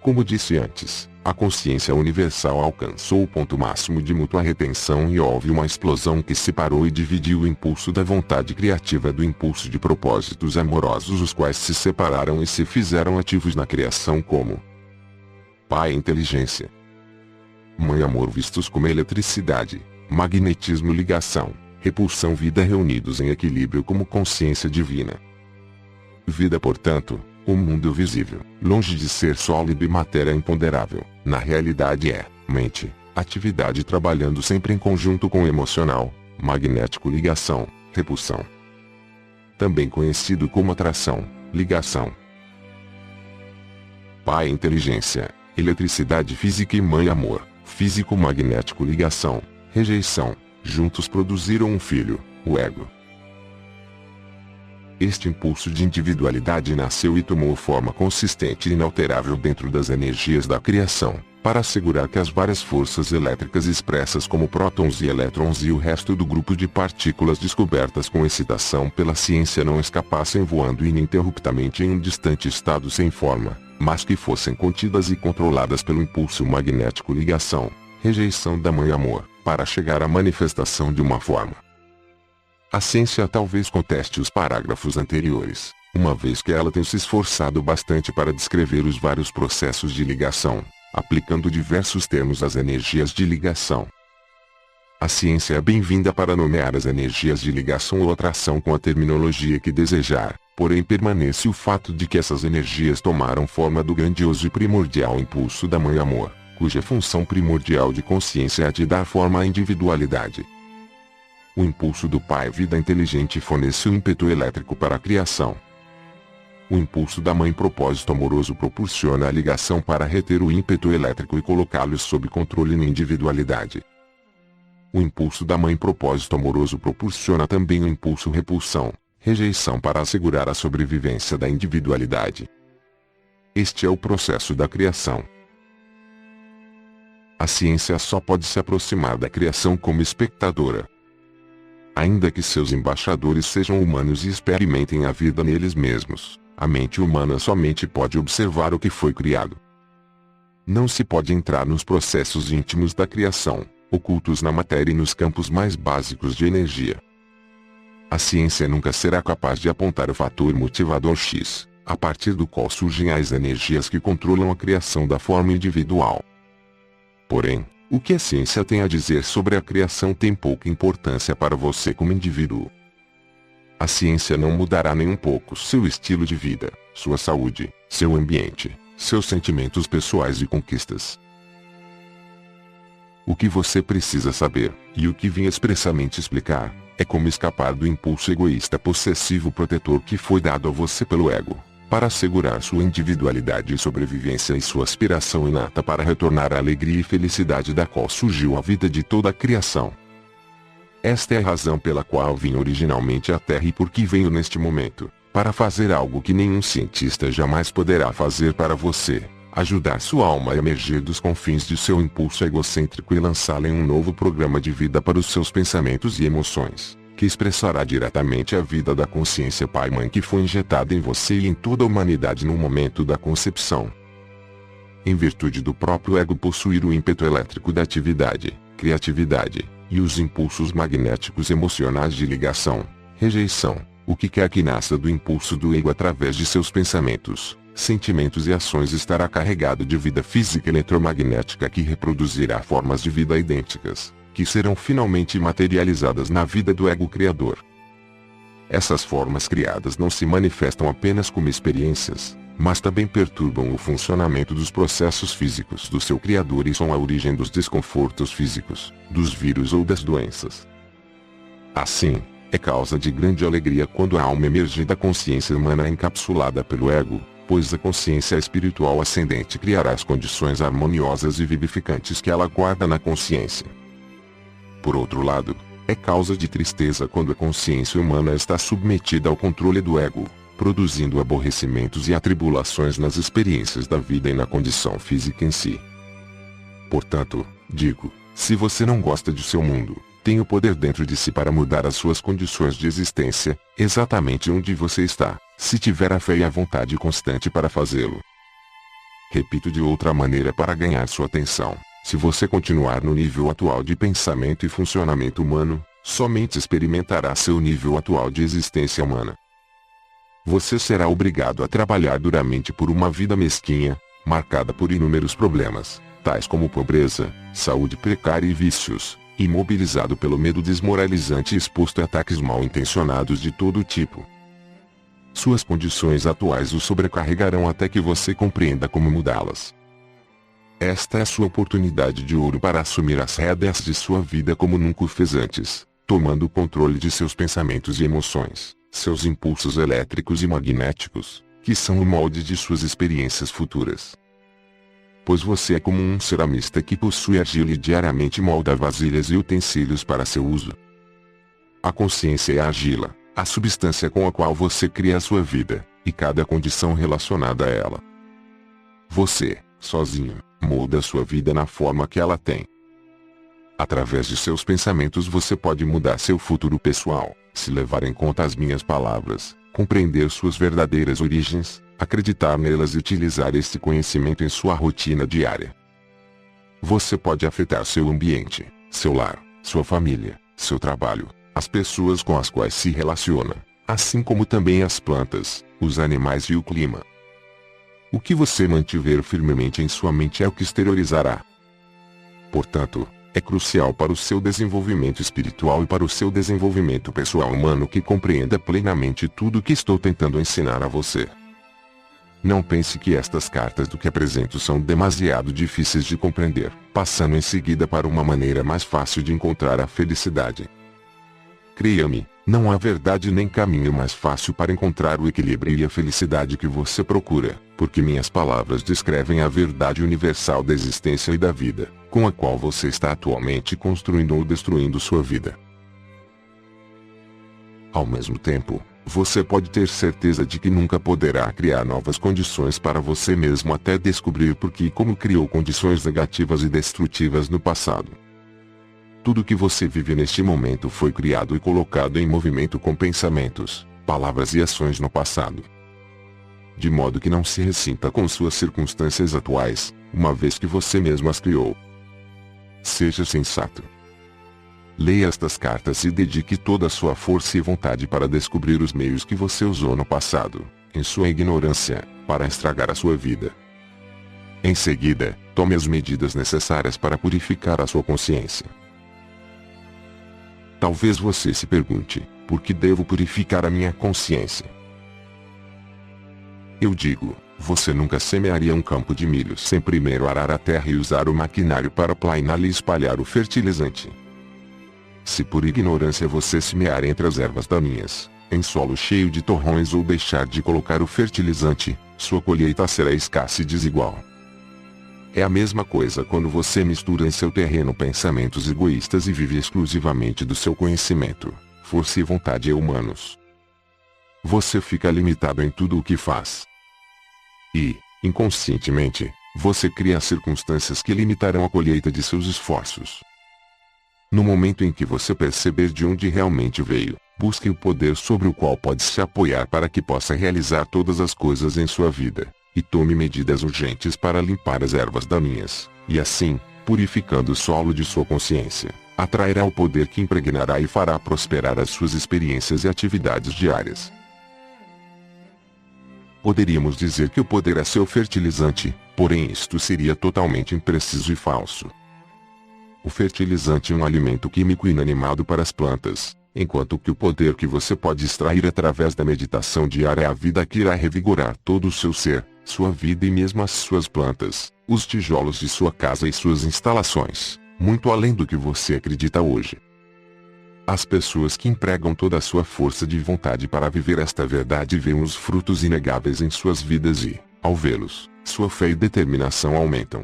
Como disse antes, a consciência universal alcançou o ponto máximo de mútua retenção e houve uma explosão que separou e dividiu o impulso da vontade criativa do impulso de propósitos amorosos, os quais se separaram e se fizeram ativos na criação como Pai inteligência, Mãe amor, vistos como eletricidade, magnetismo, ligação, repulsão, vida, reunidos em equilíbrio como consciência divina. Vida, portanto, o mundo visível, longe de ser sólido e matéria imponderável, na realidade é mente, atividade trabalhando sempre em conjunto com o emocional, magnético, ligação, repulsão. Também conhecido como atração, ligação. Pai inteligência, eletricidade física e mãe amor, físico, magnético, ligação, rejeição, juntos produziram um filho, o ego. Este impulso de individualidade nasceu e tomou forma consistente e inalterável dentro das energias da criação, para assegurar que as várias forças elétricas expressas como prótons e elétrons e o resto do grupo de partículas descobertas com excitação pela ciência não escapassem voando ininterruptamente em um distante estado sem forma, mas que fossem contidas e controladas pelo impulso magnético, ligação, rejeição da mãe amor, para chegar à manifestação de uma forma. A ciência talvez conteste os parágrafos anteriores, uma vez que ela tem se esforçado bastante para descrever os vários processos de ligação, aplicando diversos termos às energias de ligação. A ciência é bem-vinda para nomear as energias de ligação ou atração com a terminologia que desejar, porém permanece o fato de que essas energias tomaram forma do grandioso e primordial impulso da Mãe Amor, cuja função primordial de consciência é a de dar forma à individualidade. O impulso do Pai Vida Inteligente fornece o ímpeto elétrico para a criação. O impulso da Mãe Propósito Amoroso proporciona a ligação para reter o ímpeto elétrico e colocá-lo sob controle na individualidade. O impulso da Mãe Propósito Amoroso proporciona também o impulso Repulsão, rejeição para assegurar a sobrevivência da individualidade. Este é o processo da criação. A ciência só pode se aproximar da criação como espectadora. Ainda que seus embaixadores sejam humanos e experimentem a vida neles mesmos, a mente humana somente pode observar o que foi criado. Não se pode entrar nos processos íntimos da criação, ocultos na matéria e nos campos mais básicos de energia. A ciência nunca será capaz de apontar o fator motivador X, a partir do qual surgem as energias que controlam a criação da forma individual. Porém, o que a ciência tem a dizer sobre a criação tem pouca importância para você como indivíduo. A ciência não mudará nem um pouco seu estilo de vida, sua saúde, seu ambiente, seus sentimentos pessoais e conquistas. O que você precisa saber, e o que vim expressamente explicar, é como escapar do impulso egoísta possessivo protetor que foi dado a você pelo ego, para assegurar sua individualidade e sobrevivência e sua aspiração inata para retornar à alegria e felicidade da qual surgiu a vida de toda a criação. Esta é a razão pela qual vim originalmente à Terra e por que venho neste momento, para fazer algo que nenhum cientista jamais poderá fazer para você, ajudar sua alma a emergir dos confins de seu impulso egocêntrico e lançá-la em um novo programa de vida para os seus pensamentos e emoções, que expressará diretamente a vida da consciência Pai-Mãe que foi injetada em você e em toda a humanidade no momento da concepção. Em virtude do próprio ego possuir o ímpeto elétrico da atividade, criatividade, e os impulsos magnéticos emocionais de ligação, rejeição, o que quer que nasça do impulso do ego através de seus pensamentos, sentimentos e ações estará carregado de vida física eletromagnética que reproduzirá formas de vida idênticas, que serão finalmente materializadas na vida do ego criador. Essas formas criadas não se manifestam apenas como experiências, mas também perturbam o funcionamento dos processos físicos do seu criador e são a origem dos desconfortos físicos, dos vírus ou das doenças. Assim, é causa de grande alegria quando a alma emerge da consciência humana é encapsulada pelo ego, pois a consciência espiritual ascendente criará as condições harmoniosas e vivificantes que ela guarda na consciência. Por outro lado, é causa de tristeza quando a consciência humana está submetida ao controle do ego, produzindo aborrecimentos e atribulações nas experiências da vida e na condição física em si. Portanto, digo, se você não gosta de seu mundo, tem o poder dentro de si para mudar as suas condições de existência, exatamente onde você está, se tiver a fé e a vontade constante para fazê-lo. Repito de outra maneira para ganhar sua atenção, se você continuar no nível atual de pensamento e funcionamento humano, somente experimentará seu nível atual de existência humana. Você será obrigado a trabalhar duramente por uma vida mesquinha, marcada por inúmeros problemas, tais como pobreza, saúde precária e vícios, imobilizado pelo medo desmoralizante e exposto a ataques mal intencionados de todo tipo. Suas condições atuais o sobrecarregarão até que você compreenda como mudá-las. Esta é a sua oportunidade de ouro para assumir as rédeas de sua vida como nunca o fez antes, tomando o controle de seus pensamentos e emoções, seus impulsos elétricos e magnéticos, que são o molde de suas experiências futuras. Pois você é como um ceramista que possui argila e diariamente molda vasilhas e utensílios para seu uso. A consciência é a argila, a substância com a qual você cria a sua vida, e cada condição relacionada a ela. Você, sozinho, molda a sua vida na forma que ela tem. Através de seus pensamentos você pode mudar seu futuro pessoal, se levar em conta as minhas palavras, compreender suas verdadeiras origens, acreditar nelas e utilizar este conhecimento em sua rotina diária. Você pode afetar seu ambiente, seu lar, sua família, seu trabalho, as pessoas com as quais se relaciona, assim como também as plantas, os animais e o clima. O que você mantiver firmemente em sua mente é o que exteriorizará. Portanto, é crucial para o seu desenvolvimento espiritual e para o seu desenvolvimento pessoal humano que compreenda plenamente tudo o que estou tentando ensinar a você. Não pense que estas cartas do que apresento são demasiado difíceis de compreender, passando em seguida para uma maneira mais fácil de encontrar a felicidade. Creia-me, não há verdade nem caminho mais fácil para encontrar o equilíbrio e a felicidade que você procura, porque minhas palavras descrevem a verdade universal da existência e da vida, com a qual você está atualmente construindo ou destruindo sua vida. Ao mesmo tempo, você pode ter certeza de que nunca poderá criar novas condições para você mesmo até descobrir por que e como criou condições negativas e destrutivas no passado. Tudo que você vive neste momento foi criado e colocado em movimento com pensamentos, palavras e ações no passado. De modo que não se ressinta com suas circunstâncias atuais, uma vez que você mesmo as criou. Seja sensato. Leia estas cartas e dedique toda a sua força e vontade para descobrir os meios que você usou no passado, em sua ignorância, para estragar a sua vida. Em seguida, tome as medidas necessárias para purificar a sua consciência. Talvez você se pergunte, por que devo purificar a minha consciência? Eu digo, você nunca semearia um campo de milho sem primeiro arar a terra e usar o maquinário para plainá-la e espalhar o fertilizante. Se por ignorância você semear entre as ervas daninhas, em solo cheio de torrões ou deixar de colocar o fertilizante, sua colheita será escassa e desigual. É a mesma coisa quando você mistura em seu terreno pensamentos egoístas e vive exclusivamente do seu conhecimento, força e vontade humanos. Você fica limitado em tudo o que faz. E, inconscientemente, você cria circunstâncias que limitarão a colheita de seus esforços. No momento em que você perceber de onde realmente veio, busque o poder sobre o qual pode se apoiar para que possa realizar todas as coisas em sua vida, e tome medidas urgentes para limpar as ervas daninhas, e assim, purificando o solo de sua consciência, atrairá o poder que impregnará e fará prosperar as suas experiências e atividades diárias. Poderíamos dizer que o poder é seu fertilizante, porém isto seria totalmente impreciso e falso. O fertilizante é um alimento químico inanimado para as plantas, enquanto que o poder que você pode extrair através da meditação diária é a vida que irá revigorar todo o seu ser, sua vida e mesmo as suas plantas, os tijolos de sua casa e suas instalações, muito além do que você acredita hoje. As pessoas que empregam toda a sua força de vontade para viver esta verdade veem os frutos inegáveis em suas vidas e, ao vê-los, sua fé e determinação aumentam.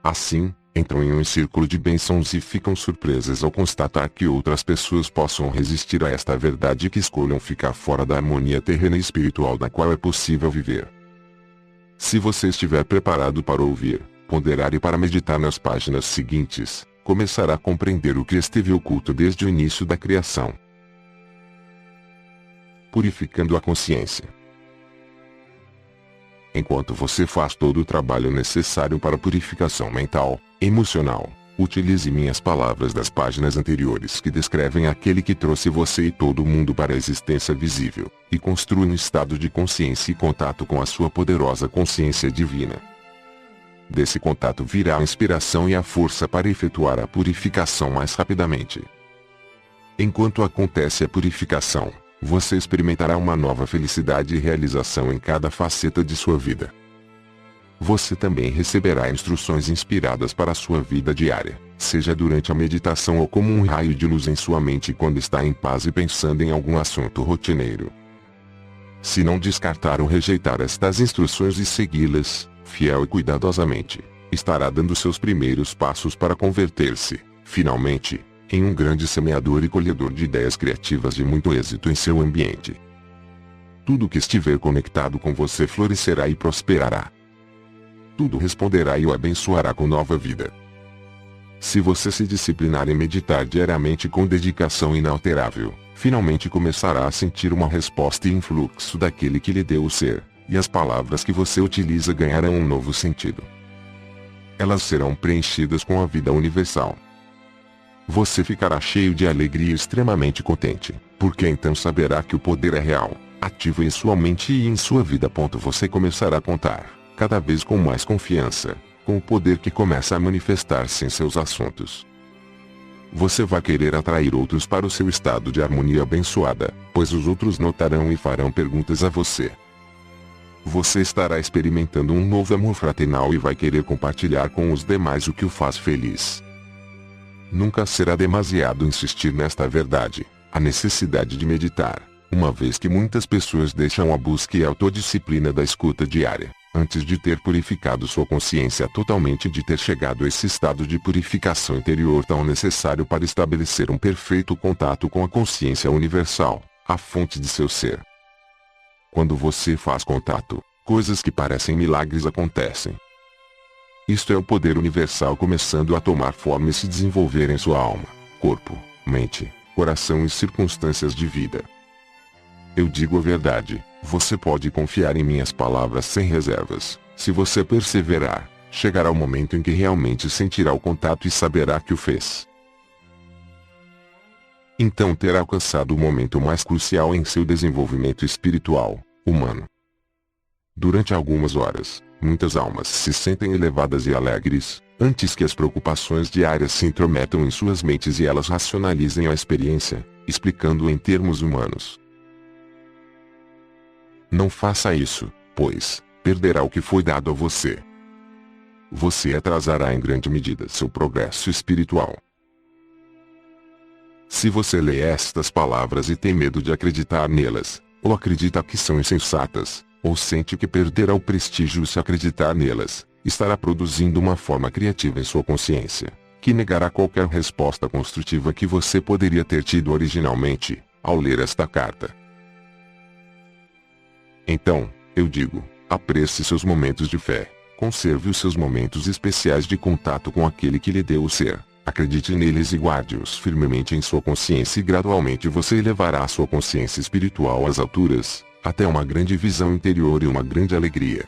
Assim, entram em um círculo de bênçãos e ficam surpresas ao constatar que outras pessoas possam resistir a esta verdade e que escolham ficar fora da harmonia terrena e espiritual da qual é possível viver. Se você estiver preparado para ouvir, ponderar e para meditar nas páginas seguintes, começará a compreender o que esteve oculto desde o início da criação. Purificando a consciência. Enquanto você faz todo o trabalho necessário para a purificação mental, emocional, utilize minhas palavras das páginas anteriores que descrevem aquele que trouxe você e todo mundo para a existência visível, e construa um estado de consciência e contato com a sua poderosa consciência divina. Desse contato virá a inspiração e a força para efetuar a purificação mais rapidamente. Enquanto acontece a purificação, você experimentará uma nova felicidade e realização em cada faceta de sua vida. Você também receberá instruções inspiradas para a sua vida diária, seja durante a meditação ou como um raio de luz em sua mente quando está em paz e pensando em algum assunto rotineiro. Se não descartar ou rejeitar estas instruções e segui-las, fiel e cuidadosamente, estará dando seus primeiros passos para converter-se, finalmente, em um grande semeador e colhedor de ideias criativas de muito êxito em seu ambiente. Tudo que estiver conectado com você florescerá e prosperará. Tudo responderá e o abençoará com nova vida. Se você se disciplinar em meditar diariamente com dedicação inalterável, finalmente começará a sentir uma resposta e influxo daquele que lhe deu o ser, e as palavras que você utiliza ganharão um novo sentido. Elas serão preenchidas com a vida universal. Você ficará cheio de alegria e extremamente contente, porque então saberá que o poder é real, ativo em sua mente e em sua vida. Você começará a contar, cada vez com mais confiança, com o poder que começa a manifestar-se em seus assuntos. Você vai querer atrair outros para o seu estado de harmonia abençoada, pois os outros notarão e farão perguntas a você. Você estará experimentando um novo amor fraternal e vai querer compartilhar com os demais o que o faz feliz. Nunca será demasiado insistir nesta verdade, a necessidade de meditar, uma vez que muitas pessoas deixam a busca e a autodisciplina da escuta diária, antes de ter purificado sua consciência totalmente e de ter chegado a esse estado de purificação interior tão necessário para estabelecer um perfeito contato com a consciência universal, a fonte de seu ser. Quando você faz contato, coisas que parecem milagres acontecem. Isto é o poder universal começando a tomar forma e se desenvolver em sua alma, corpo, mente, coração e circunstâncias de vida. Eu digo a verdade, você pode confiar em minhas palavras sem reservas. Se você perseverar, chegará o momento em que realmente sentirá o contato e saberá que o fez. Então terá alcançado o momento mais crucial em seu desenvolvimento espiritual, humano. Durante algumas horas, muitas almas se sentem elevadas e alegres, antes que as preocupações diárias se intrometam em suas mentes e elas racionalizem a experiência, explicando em termos humanos. Não faça isso, pois perderá o que foi dado a você. Você atrasará em grande medida seu progresso espiritual. Se você lê estas palavras e tem medo de acreditar nelas, ou acredita que são insensatas, ou sente que perderá o prestígio se acreditar nelas, estará produzindo uma forma criativa em sua consciência, que negará qualquer resposta construtiva que você poderia ter tido originalmente, ao ler esta carta. Então, eu digo, aprecie seus momentos de fé, conserve os seus momentos especiais de contato com aquele que lhe deu o ser, acredite neles e guarde-os firmemente em sua consciência e gradualmente você elevará a sua consciência espiritual às alturas, até uma grande visão interior e uma grande alegria.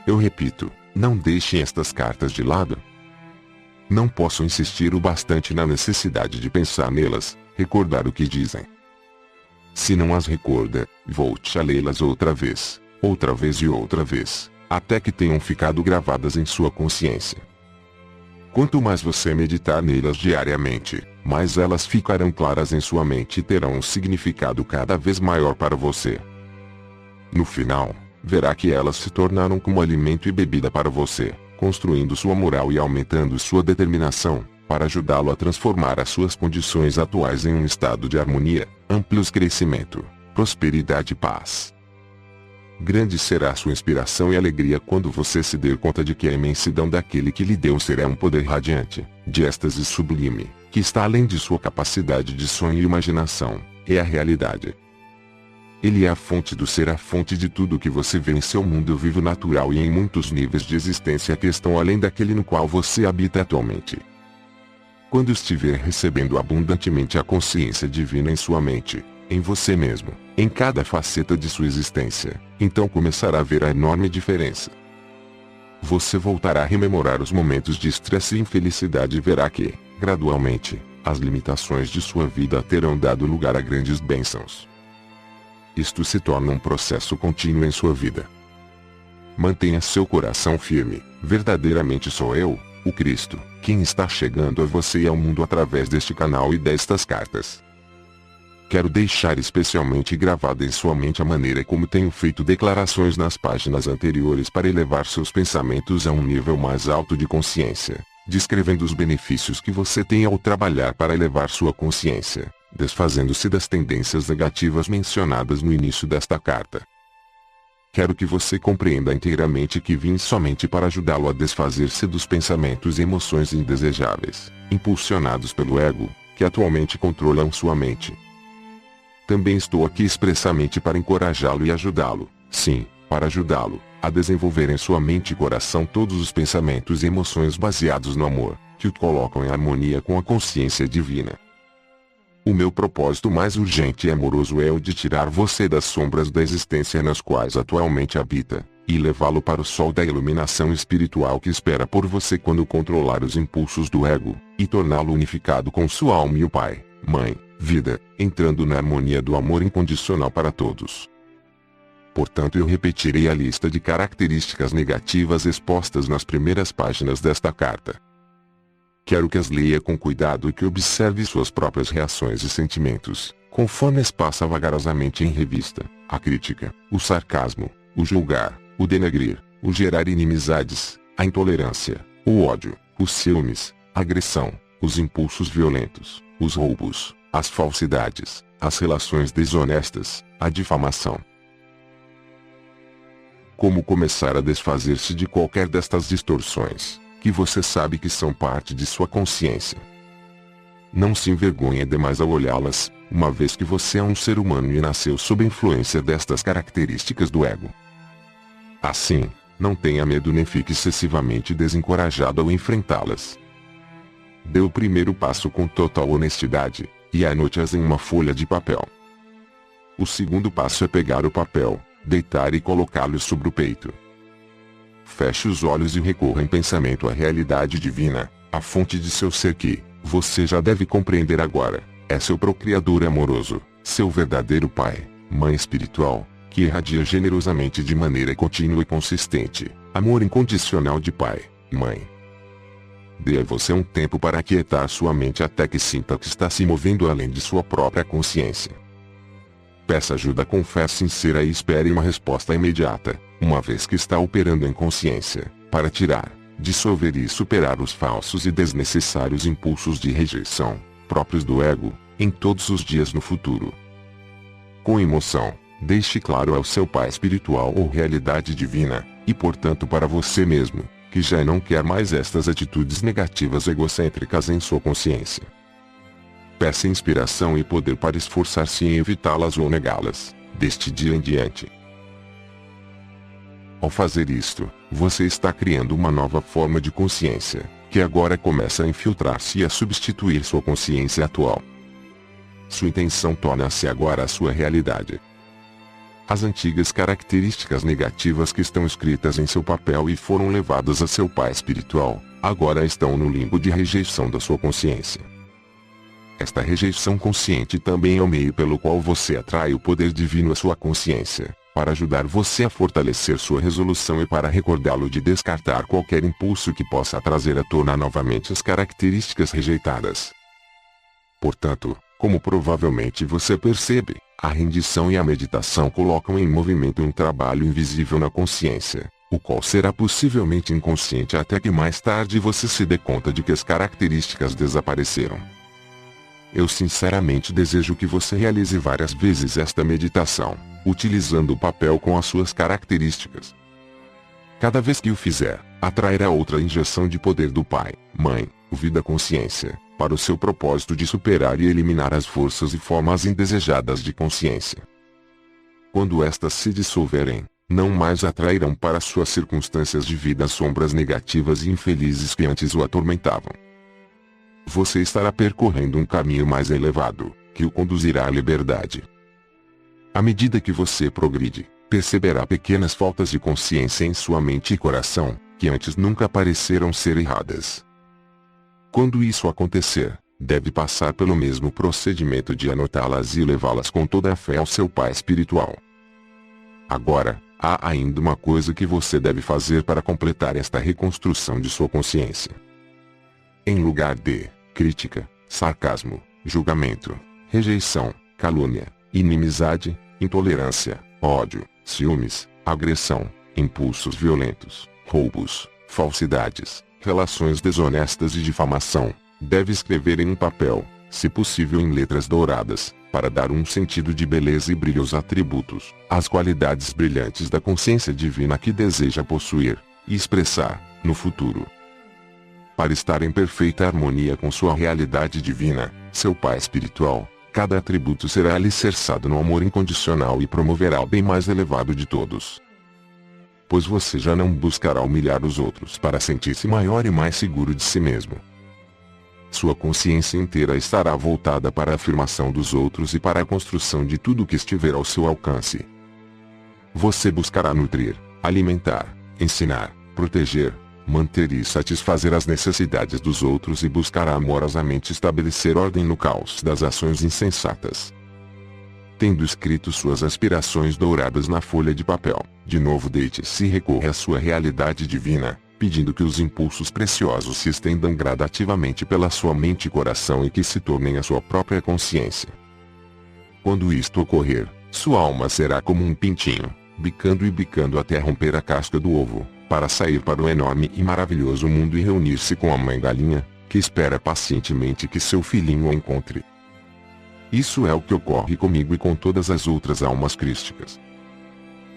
Eu repito, não deixem estas cartas de lado. Não posso insistir o bastante na necessidade de pensar nelas, recordar o que dizem. Se não as recorda, volte a lê-las outra vez e outra vez, até que tenham ficado gravadas em sua consciência. Quanto mais você meditar nelas diariamente, mais elas ficarão claras em sua mente e terão um significado cada vez maior para você. No final, verá que elas se tornaram como alimento e bebida para você, construindo sua moral e aumentando sua determinação, para ajudá-lo a transformar as suas condições atuais em um estado de harmonia, amplos crescimento, prosperidade e paz. Grande será sua inspiração e alegria quando você se der conta de que a imensidão daquele que lhe deu o ser é um poder radiante, de êxtase sublime, que está além de sua capacidade de sonho e imaginação, é a realidade. Ele é a fonte do ser, a fonte de tudo que você vê em seu mundo vivo natural e em muitos níveis de existência que estão além daquele no qual você habita atualmente. Quando estiver recebendo abundantemente a consciência divina em sua mente, em você mesmo, em cada faceta de sua existência, então começará a ver a enorme diferença. Você voltará a rememorar os momentos de estresse e infelicidade e verá que, gradualmente, as limitações de sua vida terão dado lugar a grandes bênçãos. Isto se torna um processo contínuo em sua vida. Mantenha seu coração firme, verdadeiramente sou eu, o Cristo, quem está chegando a você e ao mundo através deste canal e destas cartas. Quero deixar especialmente gravada em sua mente a maneira como tenho feito declarações nas páginas anteriores para elevar seus pensamentos a um nível mais alto de consciência, descrevendo os benefícios que você tem ao trabalhar para elevar sua consciência, desfazendo-se das tendências negativas mencionadas no início desta carta. Quero que você compreenda inteiramente que vim somente para ajudá-lo a desfazer-se dos pensamentos e emoções indesejáveis, impulsionados pelo ego, que atualmente controlam sua mente. Também estou aqui expressamente para encorajá-lo e ajudá-lo, sim, para ajudá-lo, a desenvolver em sua mente e coração todos os pensamentos e emoções baseados no amor, que o colocam em harmonia com a consciência divina. O meu propósito mais urgente e amoroso é o de tirar você das sombras da existência nas quais atualmente habita, e levá-lo para o sol da iluminação espiritual que espera por você quando controlar os impulsos do ego, e torná-lo unificado com sua alma e o Pai, Mãe, Vida, entrando na harmonia do amor incondicional para todos. Portanto, eu repetirei a lista de características negativas expostas nas primeiras páginas desta carta. Quero que as leia com cuidado e que observe suas próprias reações e sentimentos, conforme as passa vagarosamente em revista: a crítica, o sarcasmo, o julgar, o denegrir, o gerar inimizades, a intolerância, o ódio, os ciúmes, a agressão, os impulsos violentos, os roubos, as falsidades, as relações desonestas, a difamação. Como começar a desfazer-se de qualquer destas distorções, que você sabe que são parte de sua consciência? Não se envergonhe demais ao olhá-las, uma vez que você é um ser humano e nasceu sob a influência destas características do ego. Assim, não tenha medo nem fique excessivamente desencorajado ao enfrentá-las. Dê o primeiro passo com total honestidade, e anote-as em uma folha de papel. O segundo passo é pegar o papel, deitar e colocá-lo sobre o peito. Feche os olhos e recorra em pensamento à realidade divina, a fonte de seu ser que, você já deve compreender agora, é seu procriador amoroso, seu verdadeiro Pai, Mãe espiritual, que irradia generosamente de maneira contínua e consistente, amor incondicional de Pai, Mãe. Dê a você um tempo para aquietar sua mente até que sinta que está se movendo além de sua própria consciência. Peça ajuda com fé sincera e espere uma resposta imediata, uma vez que está operando em consciência, para tirar, dissolver e superar os falsos e desnecessários impulsos de rejeição, próprios do ego, em todos os dias no futuro. Com emoção, deixe claro ao seu Pai espiritual ou realidade divina, e portanto para você mesmo, que já não quer mais estas atitudes negativas egocêntricas em sua consciência. Peça inspiração e poder para esforçar-se em evitá-las ou negá-las, deste dia em diante. Ao fazer isto, você está criando uma nova forma de consciência, que agora começa a infiltrar-se e a substituir sua consciência atual. Sua intenção torna-se agora a sua realidade. As antigas características negativas que estão escritas em seu papel e foram levadas a seu Pai espiritual, agora estão no limbo de rejeição da sua consciência. Esta rejeição consciente também é o meio pelo qual você atrai o poder divino à sua consciência, para ajudar você a fortalecer sua resolução e para recordá-lo de descartar qualquer impulso que possa trazer à tona novamente as características rejeitadas. Portanto, como provavelmente você percebe, a rendição e a meditação colocam em movimento um trabalho invisível na consciência, o qual será possivelmente inconsciente até que mais tarde você se dê conta de que as características desapareceram. Eu sinceramente desejo que você realize várias vezes esta meditação, utilizando o papel com as suas características. Cada vez que o fizer, atrairá outra injeção de poder do Pai, Mãe, Vida Consciência, para o seu propósito de superar e eliminar as forças e formas indesejadas de consciência. Quando estas se dissolverem, não mais atrairão para suas circunstâncias de vida as sombras negativas e infelizes que antes o atormentavam. Você estará percorrendo um caminho mais elevado, que o conduzirá à liberdade. À medida que você progride, perceberá pequenas faltas de consciência em sua mente e coração, que antes nunca pareceram ser erradas. Quando isso acontecer, deve passar pelo mesmo procedimento de anotá-las e levá-las com toda a fé ao seu Pai espiritual. Agora, há ainda uma coisa que você deve fazer para completar esta reconstrução de sua consciência. Em lugar de crítica, sarcasmo, julgamento, rejeição, calúnia, inimizade, intolerância, ódio, ciúmes, agressão, impulsos violentos, roubos, falsidades, relações desonestas e difamação, deve escrever em um papel, se possível em letras douradas, para dar um sentido de beleza e brilho aos atributos, às qualidades brilhantes da consciência divina que deseja possuir e expressar no futuro. Para estar em perfeita harmonia com sua realidade divina, seu Pai espiritual, cada atributo será alicerçado no amor incondicional e promoverá o bem mais elevado de todos. Pois você já não buscará humilhar os outros para sentir-se maior e mais seguro de si mesmo. Sua consciência inteira estará voltada para a afirmação dos outros e para a construção de tudo que estiver ao seu alcance. Você buscará nutrir, alimentar, ensinar, proteger, manter e satisfazer as necessidades dos outros e buscará amorosamente estabelecer ordem no caos das ações insensatas. Tendo escrito suas aspirações douradas na folha de papel, de novo deite-se e recorra à sua realidade divina, pedindo que os impulsos preciosos se estendam gradativamente pela sua mente e coração e que se tornem a sua própria consciência. Quando isto ocorrer, sua alma será como um pintinho, bicando e bicando até romper a casca do ovo, para sair para o enorme e maravilhoso mundo e reunir-se com a mãe galinha, que espera pacientemente que seu filhinho a encontre. Isso é o que ocorre comigo e com todas as outras almas crísticas.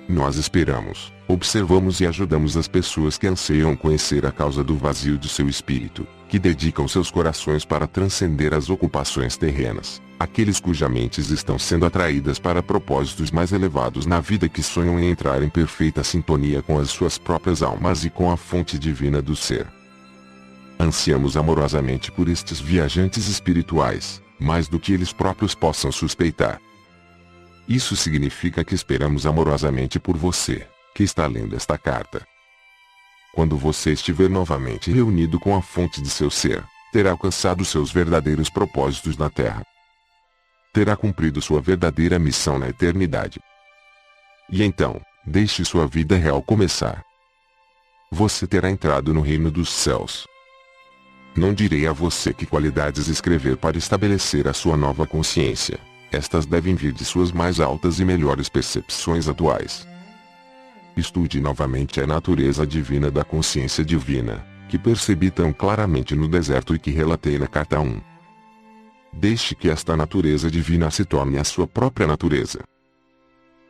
Nós esperamos, observamos e ajudamos as pessoas que anseiam conhecer a causa do vazio de seu espírito, que dedicam seus corações para transcender as ocupações terrenas, aqueles cujas mentes estão sendo atraídas para propósitos mais elevados na vida que sonham em entrar em perfeita sintonia com as suas próprias almas e com a fonte divina do ser. Ansiamos amorosamente por estes viajantes espirituais, mais do que eles próprios possam suspeitar. Isso significa que esperamos amorosamente por você, que está lendo esta carta. Quando você estiver novamente reunido com a fonte de seu ser, terá alcançado seus verdadeiros propósitos na Terra. Terá cumprido sua verdadeira missão na eternidade. E então, deixe sua vida real começar. Você terá entrado no reino dos céus. Não direi a você que qualidades escrever para estabelecer a sua nova consciência. Estas devem vir de suas mais altas e melhores percepções atuais. Estude novamente a natureza divina da consciência divina, que percebi tão claramente no deserto e que relatei na carta 1. Deixe que esta natureza divina se torne a sua própria natureza.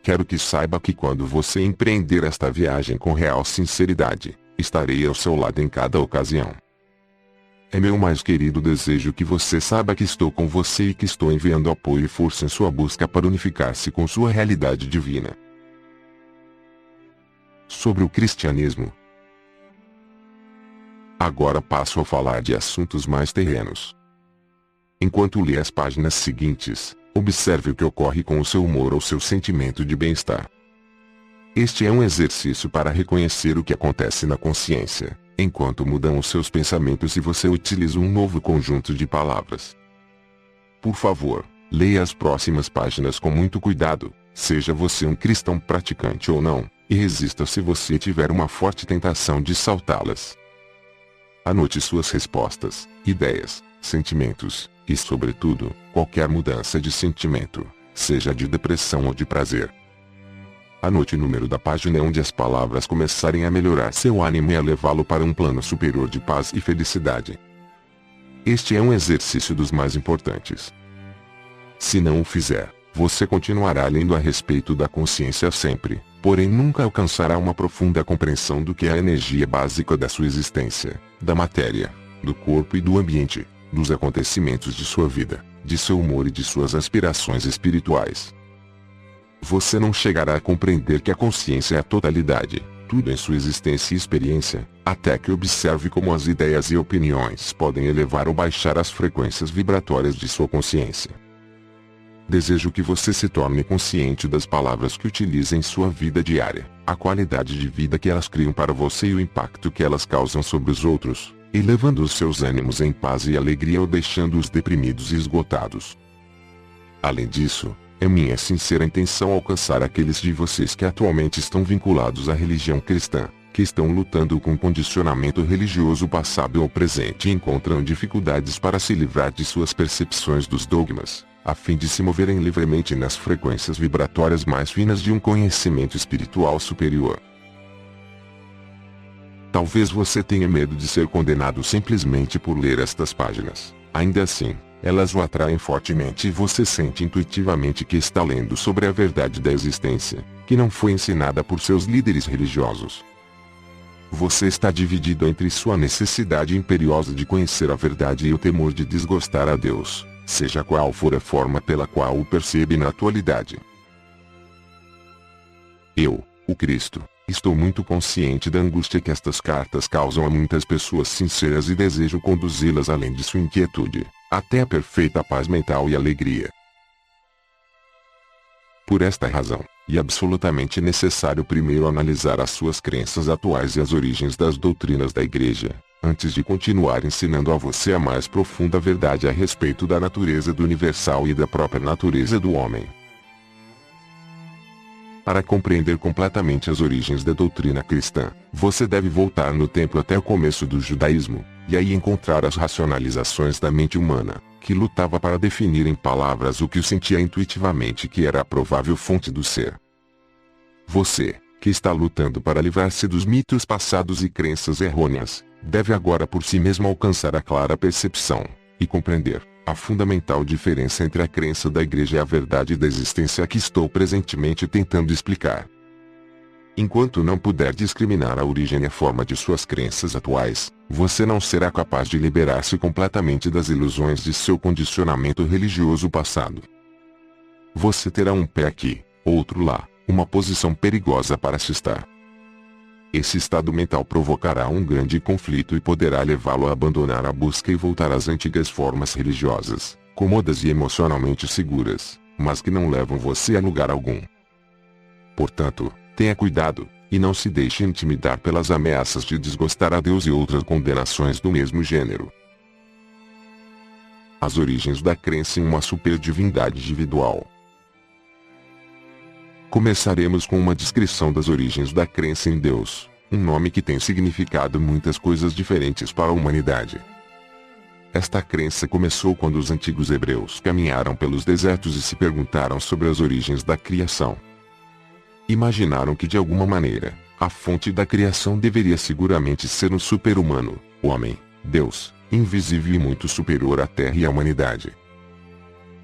Quero que saiba que quando você empreender esta viagem com real sinceridade, estarei ao seu lado em cada ocasião. É meu mais querido desejo que você saiba que estou com você e que estou enviando apoio e força em sua busca para unificar-se com sua realidade divina. Sobre o cristianismo. Agora passo a falar de assuntos mais terrenos. Enquanto lê as páginas seguintes, observe o que ocorre com o seu humor ou seu sentimento de bem-estar. Este é um exercício para reconhecer o que acontece na consciência, enquanto mudam os seus pensamentos e você utiliza um novo conjunto de palavras. Por favor, leia as próximas páginas com muito cuidado, seja você um cristão praticante ou não, e resista se você tiver uma forte tentação de saltá-las. Anote suas respostas, ideias, sentimentos, e sobretudo, qualquer mudança de sentimento, seja de depressão ou de prazer. Anote o número da página onde as palavras começarem a melhorar seu ânimo e a levá-lo para um plano superior de paz e felicidade. Este é um exercício dos mais importantes. Se não o fizer, você continuará lendo a respeito da consciência sempre, porém nunca alcançará uma profunda compreensão do que é a energia básica da sua existência, da matéria, do corpo e do ambiente, dos acontecimentos de sua vida, de seu humor e de suas aspirações espirituais. Você não chegará a compreender que a consciência é a totalidade, tudo em sua existência e experiência, até que observe como as ideias e opiniões podem elevar ou baixar as frequências vibratórias de sua consciência. Desejo que você se torne consciente das palavras que utiliza em sua vida diária, a qualidade de vida que elas criam para você e o impacto que elas causam sobre os outros, elevando os seus ânimos em paz e alegria ou deixando-os deprimidos e esgotados. Além disso, é minha sincera intenção alcançar aqueles de vocês que atualmente estão vinculados à religião cristã, que estão lutando com condicionamento religioso passado ou presente e encontram dificuldades para se livrar de suas percepções dos dogmas, a fim de se moverem livremente nas frequências vibratórias mais finas de um conhecimento espiritual superior. Talvez você tenha medo de ser condenado simplesmente por ler estas páginas. Ainda assim, elas o atraem fortemente e você sente intuitivamente que está lendo sobre a verdade da existência, que não foi ensinada por seus líderes religiosos. Você está dividido entre sua necessidade imperiosa de conhecer a verdade e o temor de desgostar a Deus, seja qual for a forma pela qual o percebe na atualidade. Eu, o Cristo, estou muito consciente da angústia que estas cartas causam a muitas pessoas sinceras e desejo conduzi-las além de sua inquietude, até a perfeita paz mental e alegria. Por esta razão, é absolutamente necessário primeiro analisar as suas crenças atuais e as origens das doutrinas da Igreja, antes de continuar ensinando a você a mais profunda verdade a respeito da natureza do universal e da própria natureza do homem. Para compreender completamente as origens da doutrina cristã, você deve voltar no tempo até o começo do judaísmo, e aí encontrar as racionalizações da mente humana, que lutava para definir em palavras o que sentia intuitivamente que era a provável fonte do ser. Você, que está lutando para livrar-se dos mitos passados e crenças errôneas, deve agora por si mesmo alcançar a clara percepção, e compreender a fundamental diferença entre a crença da Igreja e a verdade da existência que estou presentemente tentando explicar. Enquanto não puder discriminar a origem e a forma de suas crenças atuais, você não será capaz de liberar-se completamente das ilusões de seu condicionamento religioso passado. Você terá um pé aqui, outro lá, uma posição perigosa para se estar. Esse estado mental provocará um grande conflito e poderá levá-lo a abandonar a busca e voltar às antigas formas religiosas, cômodas e emocionalmente seguras, mas que não levam você a lugar algum. Portanto, tenha cuidado, e não se deixe intimidar pelas ameaças de desgostar a Deus e outras condenações do mesmo gênero. As origens da crença em uma superdivindade individual. Começaremos com uma descrição das origens da crença em Deus, um nome que tem significado muitas coisas diferentes para a humanidade. Esta crença começou quando os antigos hebreus caminharam pelos desertos e se perguntaram sobre as origens da criação. Imaginaram que de alguma maneira, a fonte da criação deveria seguramente ser um super-humano, o homem, Deus, invisível e muito superior à terra e à humanidade.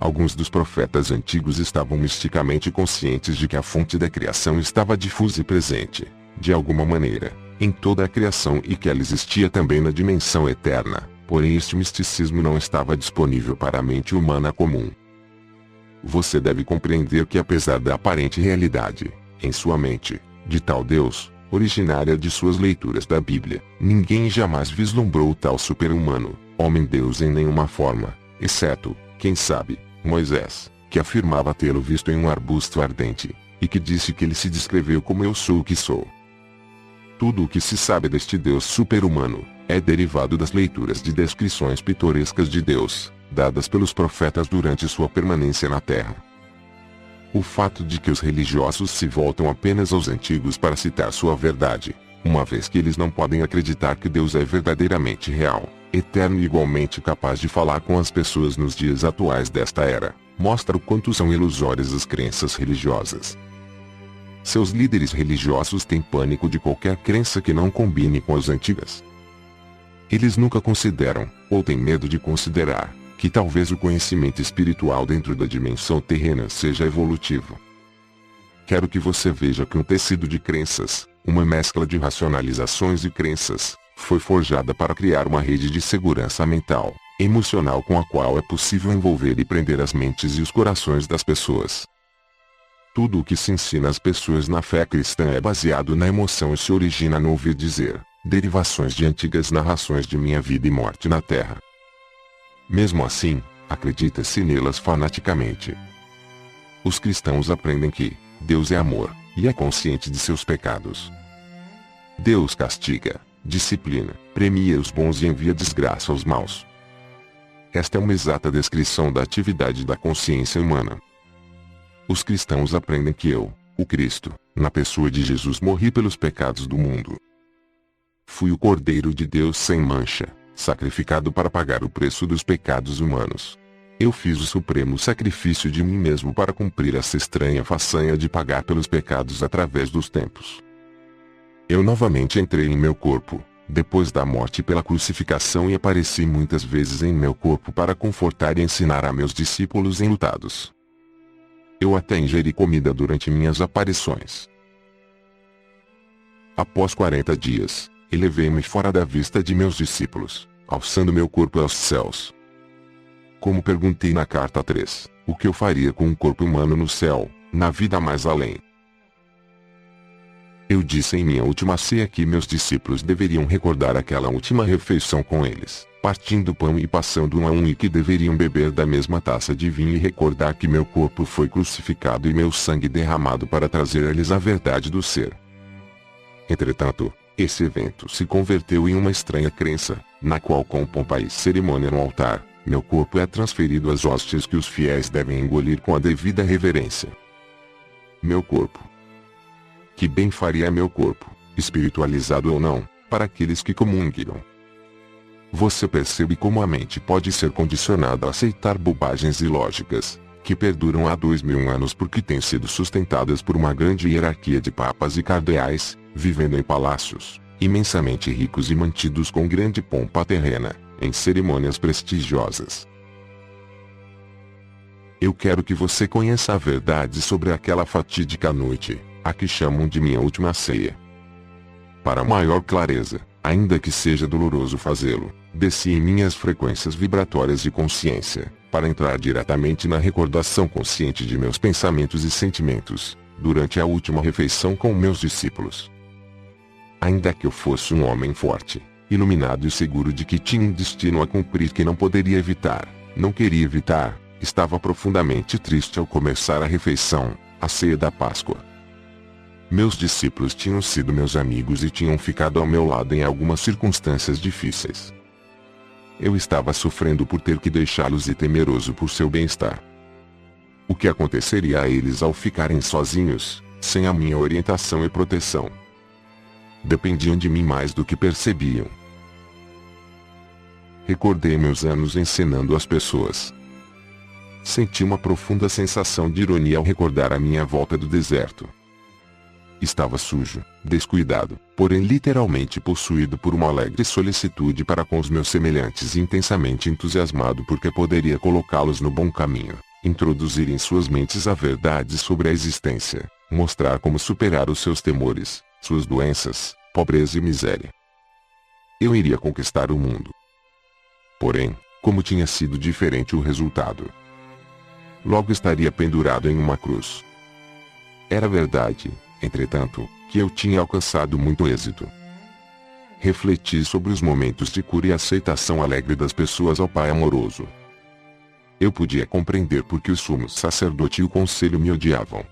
Alguns dos profetas antigos estavam misticamente conscientes de que a fonte da criação estava difusa e presente, de alguma maneira, em toda a criação e que ela existia também na dimensão eterna, porém este misticismo não estava disponível para a mente humana comum. Você deve compreender que apesar da aparente realidade, em sua mente, de tal Deus, originária de suas leituras da Bíblia, ninguém jamais vislumbrou tal super-humano, homem-deus em nenhuma forma, exceto, quem sabe, Moisés, que afirmava tê-lo visto em um arbusto ardente, e que disse que ele se descreveu como eu sou o que sou. Tudo o que se sabe deste Deus super-humano, é derivado das leituras de descrições pitorescas de Deus, dadas pelos profetas durante sua permanência na Terra. O fato de que os religiosos se voltam apenas aos antigos para citar sua verdade, uma vez que eles não podem acreditar que Deus é verdadeiramente real, eterno e igualmente capaz de falar com as pessoas nos dias atuais desta era, mostra o quanto são ilusórias as crenças religiosas. Seus líderes religiosos têm pânico de qualquer crença que não combine com as antigas. Eles nunca consideram, ou têm medo de considerar, que talvez o conhecimento espiritual dentro da dimensão terrena seja evolutivo. Quero que você veja que um tecido de crenças, uma mescla de racionalizações e crenças, foi forjada para criar uma rede de segurança mental, emocional com a qual é possível envolver e prender as mentes e os corações das pessoas. Tudo o que se ensina às pessoas na fé cristã é baseado na emoção e se origina no ouvir dizer, derivações de antigas narrações de minha vida e morte na Terra. Mesmo assim, acredita-se nelas fanaticamente. Os cristãos aprendem que Deus é amor, e é consciente de seus pecados. Deus castiga, disciplina, premia os bons e envia desgraça aos maus. Esta é uma exata descrição da atividade da consciência humana. Os cristãos aprendem que eu, o Cristo, na pessoa de Jesus morri pelos pecados do mundo. Fui o Cordeiro de Deus sem mancha, sacrificado para pagar o preço dos pecados humanos. Eu fiz o supremo sacrifício de mim mesmo para cumprir essa estranha façanha de pagar pelos pecados através dos tempos. Eu novamente entrei em meu corpo, depois da morte pela crucificação e apareci muitas vezes em meu corpo para confortar e ensinar a meus discípulos enlutados. Eu até ingeri comida durante minhas aparições. Após 40 dias, elevei-me fora da vista de meus discípulos, alçando meu corpo aos céus. Como perguntei na carta 3, o que eu faria com um corpo humano no céu, na vida mais além? Eu disse em minha última ceia que meus discípulos deveriam recordar aquela última refeição com eles, partindo o pão e passando um a um e que deveriam beber da mesma taça de vinho e recordar que meu corpo foi crucificado e meu sangue derramado para trazer a eles a verdade do ser. Entretanto, esse evento se converteu em uma estranha crença, na qual com pompa e cerimônia no altar, meu corpo é transferido às hóstias que os fiéis devem engolir com a devida reverência. Meu corpo. Que bem faria meu corpo, espiritualizado ou não, para aqueles que comunguem. Você percebe como a mente pode ser condicionada a aceitar bobagens ilógicas, que perduram há 2000 anos porque têm sido sustentadas por uma grande hierarquia de papas e cardeais, vivendo em palácios, imensamente ricos e mantidos com grande pompa terrena, em cerimônias prestigiosas. Eu quero que você conheça a verdade sobre aquela fatídica noite, a que chamam de minha última ceia. Para maior clareza, ainda que seja doloroso fazê-lo, desci em minhas frequências vibratórias de consciência, para entrar diretamente na recordação consciente de meus pensamentos e sentimentos, durante a última refeição com meus discípulos. Ainda que eu fosse um homem forte, iluminado e seguro de que tinha um destino a cumprir que não poderia evitar, não queria evitar, estava profundamente triste ao começar a refeição, a ceia da Páscoa. Meus discípulos tinham sido meus amigos e tinham ficado ao meu lado em algumas circunstâncias difíceis. Eu estava sofrendo por ter que deixá-los e temeroso por seu bem-estar. O que aconteceria a eles ao ficarem sozinhos, sem a minha orientação e proteção? Dependiam de mim mais do que percebiam. Recordei meus anos ensinando as pessoas. Senti uma profunda sensação de ironia ao recordar a minha volta do deserto. Estava sujo, descuidado, porém literalmente possuído por uma alegre solicitude para com os meus semelhantes e intensamente entusiasmado porque poderia colocá-los no bom caminho, introduzir em suas mentes a verdade sobre a existência, mostrar como superar os seus temores, suas doenças, pobreza e miséria. Eu iria conquistar o mundo. Porém, como tinha sido diferente o resultado. Logo estaria pendurado em uma cruz. Era verdade, entretanto, que eu tinha alcançado muito êxito. Refleti sobre os momentos de cura e aceitação alegre das pessoas ao Pai amoroso. Eu podia compreender por que o sumo sacerdote e o conselho me odiavam.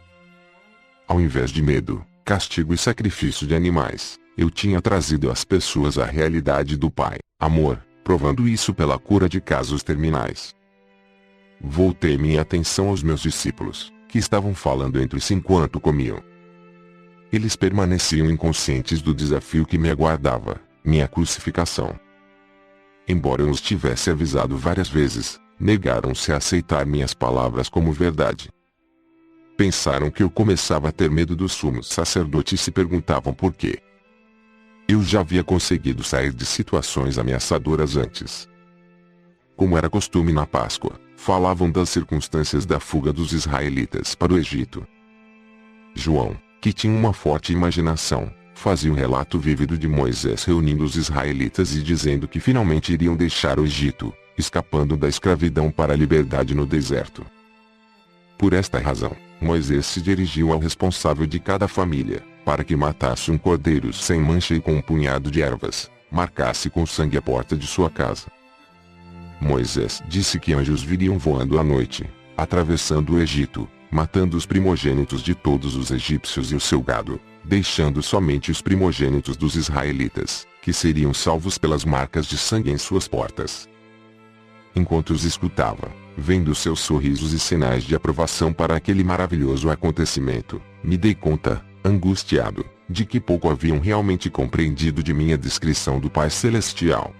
Ao invés de medo, castigo e sacrifício de animais, eu tinha trazido às pessoas a realidade do Pai, amor, provando isso pela cura de casos terminais. Voltei minha atenção aos meus discípulos, que estavam falando entre si enquanto comiam. Eles permaneciam inconscientes do desafio que me aguardava, minha crucificação. Embora eu os tivesse avisado várias vezes, negaram-se a aceitar minhas palavras como verdade. Pensaram que eu começava a ter medo do sumo sacerdote e se perguntavam por quê. Eu já havia conseguido sair de situações ameaçadoras antes. Como era costume na Páscoa, falavam das circunstâncias da fuga dos israelitas para o Egito. João, que tinha uma forte imaginação, fazia um relato vívido de Moisés reunindo os israelitas e dizendo que finalmente iriam deixar o Egito, escapando da escravidão para a liberdade no deserto. Por esta razão, Moisés se dirigiu ao responsável de cada família, para que matasse um cordeiro sem mancha e com um punhado de ervas, marcasse com sangue a porta de sua casa. Moisés disse que anjos viriam voando à noite, atravessando o Egito, matando os primogênitos de todos os egípcios e o seu gado, deixando somente os primogênitos dos israelitas, que seriam salvos pelas marcas de sangue em suas portas. Enquanto os escutava, vendo seus sorrisos e sinais de aprovação para aquele maravilhoso acontecimento, me dei conta, angustiado, de que pouco haviam realmente compreendido de minha descrição do Pai Celestial.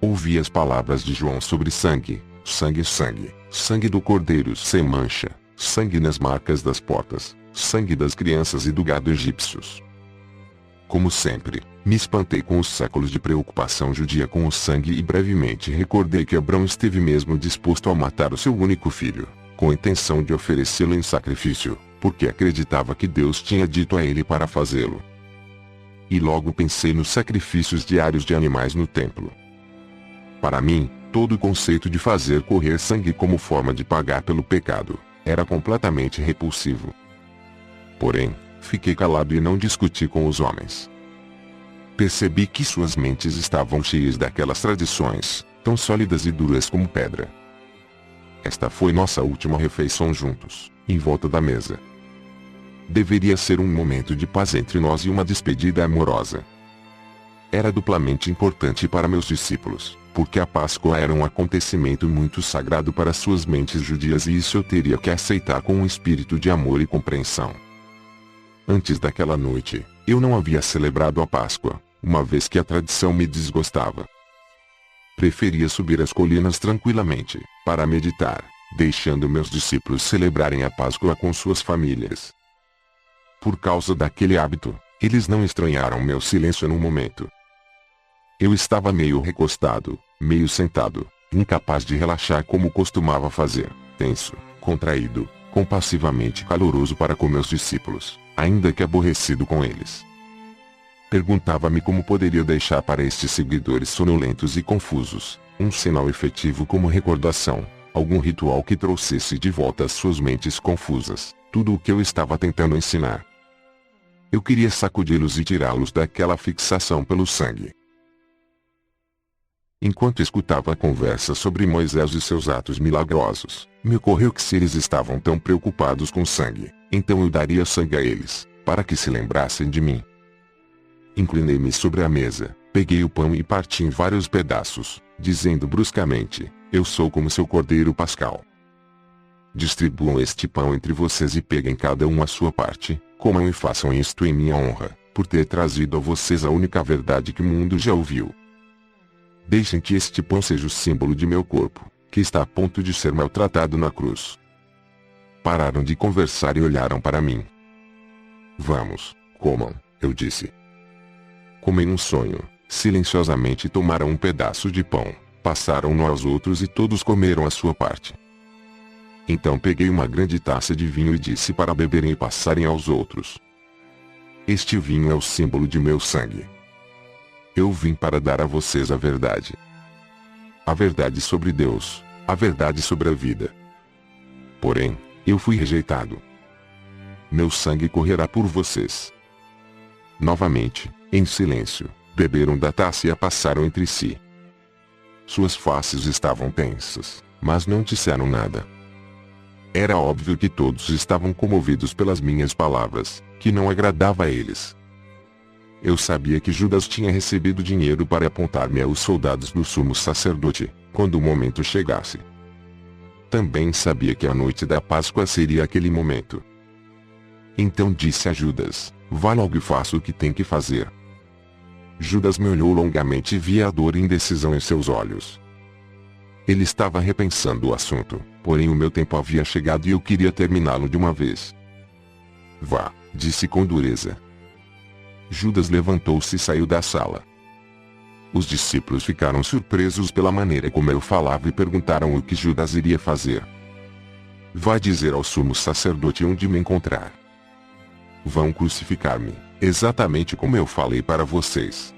Ouvi as palavras de João sobre sangue, sangue, sangue, sangue do cordeiro sem mancha, sangue nas marcas das portas, sangue das crianças e do gado egípcios. Como sempre, me espantei com os séculos de preocupação judia com o sangue e brevemente recordei que Abraão esteve mesmo disposto a matar o seu único filho, com a intenção de oferecê-lo em sacrifício, porque acreditava que Deus tinha dito a ele para fazê-lo. E logo pensei nos sacrifícios diários de animais no templo. Para mim, todo o conceito de fazer correr sangue como forma de pagar pelo pecado, era completamente repulsivo. Porém, fiquei calado e não discuti com os homens. Percebi que suas mentes estavam cheias daquelas tradições, tão sólidas e duras como pedra. Esta foi nossa última refeição juntos, em volta da mesa. Deveria ser um momento de paz entre nós e uma despedida amorosa. Era duplamente importante para meus discípulos, porque a Páscoa era um acontecimento muito sagrado para suas mentes judias e isso eu teria que aceitar com um espírito de amor e compreensão. Antes daquela noite, eu não havia celebrado a Páscoa, uma vez que a tradição me desgostava. Preferia subir as colinas tranquilamente, para meditar, deixando meus discípulos celebrarem a Páscoa com suas famílias. Por causa daquele hábito, eles não estranharam meu silêncio no momento. Eu estava meio recostado, meio sentado, incapaz de relaxar como costumava fazer, tenso, contraído, compassivamente caloroso para com meus discípulos, ainda que aborrecido com eles. Perguntava-me como poderia deixar para estes seguidores sonolentos e confusos, um sinal efetivo como recordação, algum ritual que trouxesse de volta às suas mentes confusas, tudo o que eu estava tentando ensinar. Eu queria sacudi-los e tirá-los daquela fixação pelo sangue. Enquanto escutava a conversa sobre Moisés e seus atos milagrosos, me ocorreu que se eles estavam tão preocupados com sangue, então eu daria sangue a eles, para que se lembrassem de mim. Inclinei-me sobre a mesa, peguei o pão e parti em vários pedaços, dizendo bruscamente, eu sou como seu cordeiro pascal. Distribuam este pão entre vocês e peguem cada um a sua parte, comam e façam isto em minha honra, por ter trazido a vocês a única verdade que o mundo já ouviu. Deixem que este pão seja o símbolo de meu corpo, que está a ponto de ser maltratado na cruz. Pararam de conversar e olharam para mim. Vamos, comam, eu disse. Comem um sonho. Silenciosamente tomaram um pedaço de pão, passaram-no aos outros e todos comeram a sua parte. Então peguei uma grande taça de vinho e disse para beberem e passarem aos outros. Este vinho é o símbolo de meu sangue. Eu vim para dar a vocês a verdade. A verdade sobre Deus, a verdade sobre a vida. Porém, eu fui rejeitado. Meu sangue correrá por vocês. Novamente, em silêncio, beberam da taça e a passaram entre si. Suas faces estavam tensas, mas não disseram nada. Era óbvio que todos estavam comovidos pelas minhas palavras, que não agradava a eles. Eu sabia que Judas tinha recebido dinheiro para apontar-me aos soldados do sumo sacerdote, quando o momento chegasse. Também sabia que a noite da Páscoa seria aquele momento. Então disse a Judas, vá logo e faça o que tem que fazer. Judas me olhou longamente e via a dor e indecisão em seus olhos. Ele estava repensando o assunto, porém o meu tempo havia chegado e eu queria terminá-lo de uma vez. Vá, disse com dureza. Judas levantou-se e saiu da sala. Os discípulos ficaram surpresos pela maneira como eu falava e perguntaram o que Judas iria fazer. Vai dizer ao sumo sacerdote onde me encontrar. Vão crucificar-me, exatamente como eu falei para vocês.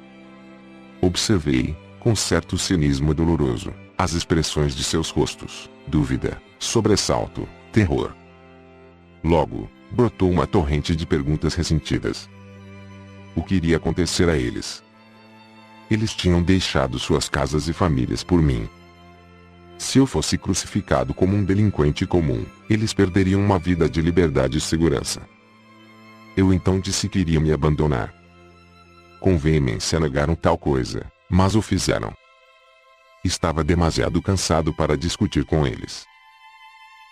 Observei, com certo cinismo doloroso, as expressões de seus rostos, dúvida, sobressalto, terror. Logo, brotou uma torrente de perguntas ressentidas. O que iria acontecer a eles? Eles tinham deixado suas casas e famílias por mim. Se eu fosse crucificado como um delinquente comum, eles perderiam uma vida de liberdade e segurança. Eu então disse que iria me abandonar. Com veemência negaram tal coisa, mas o fizeram. Estava demasiado cansado para discutir com eles.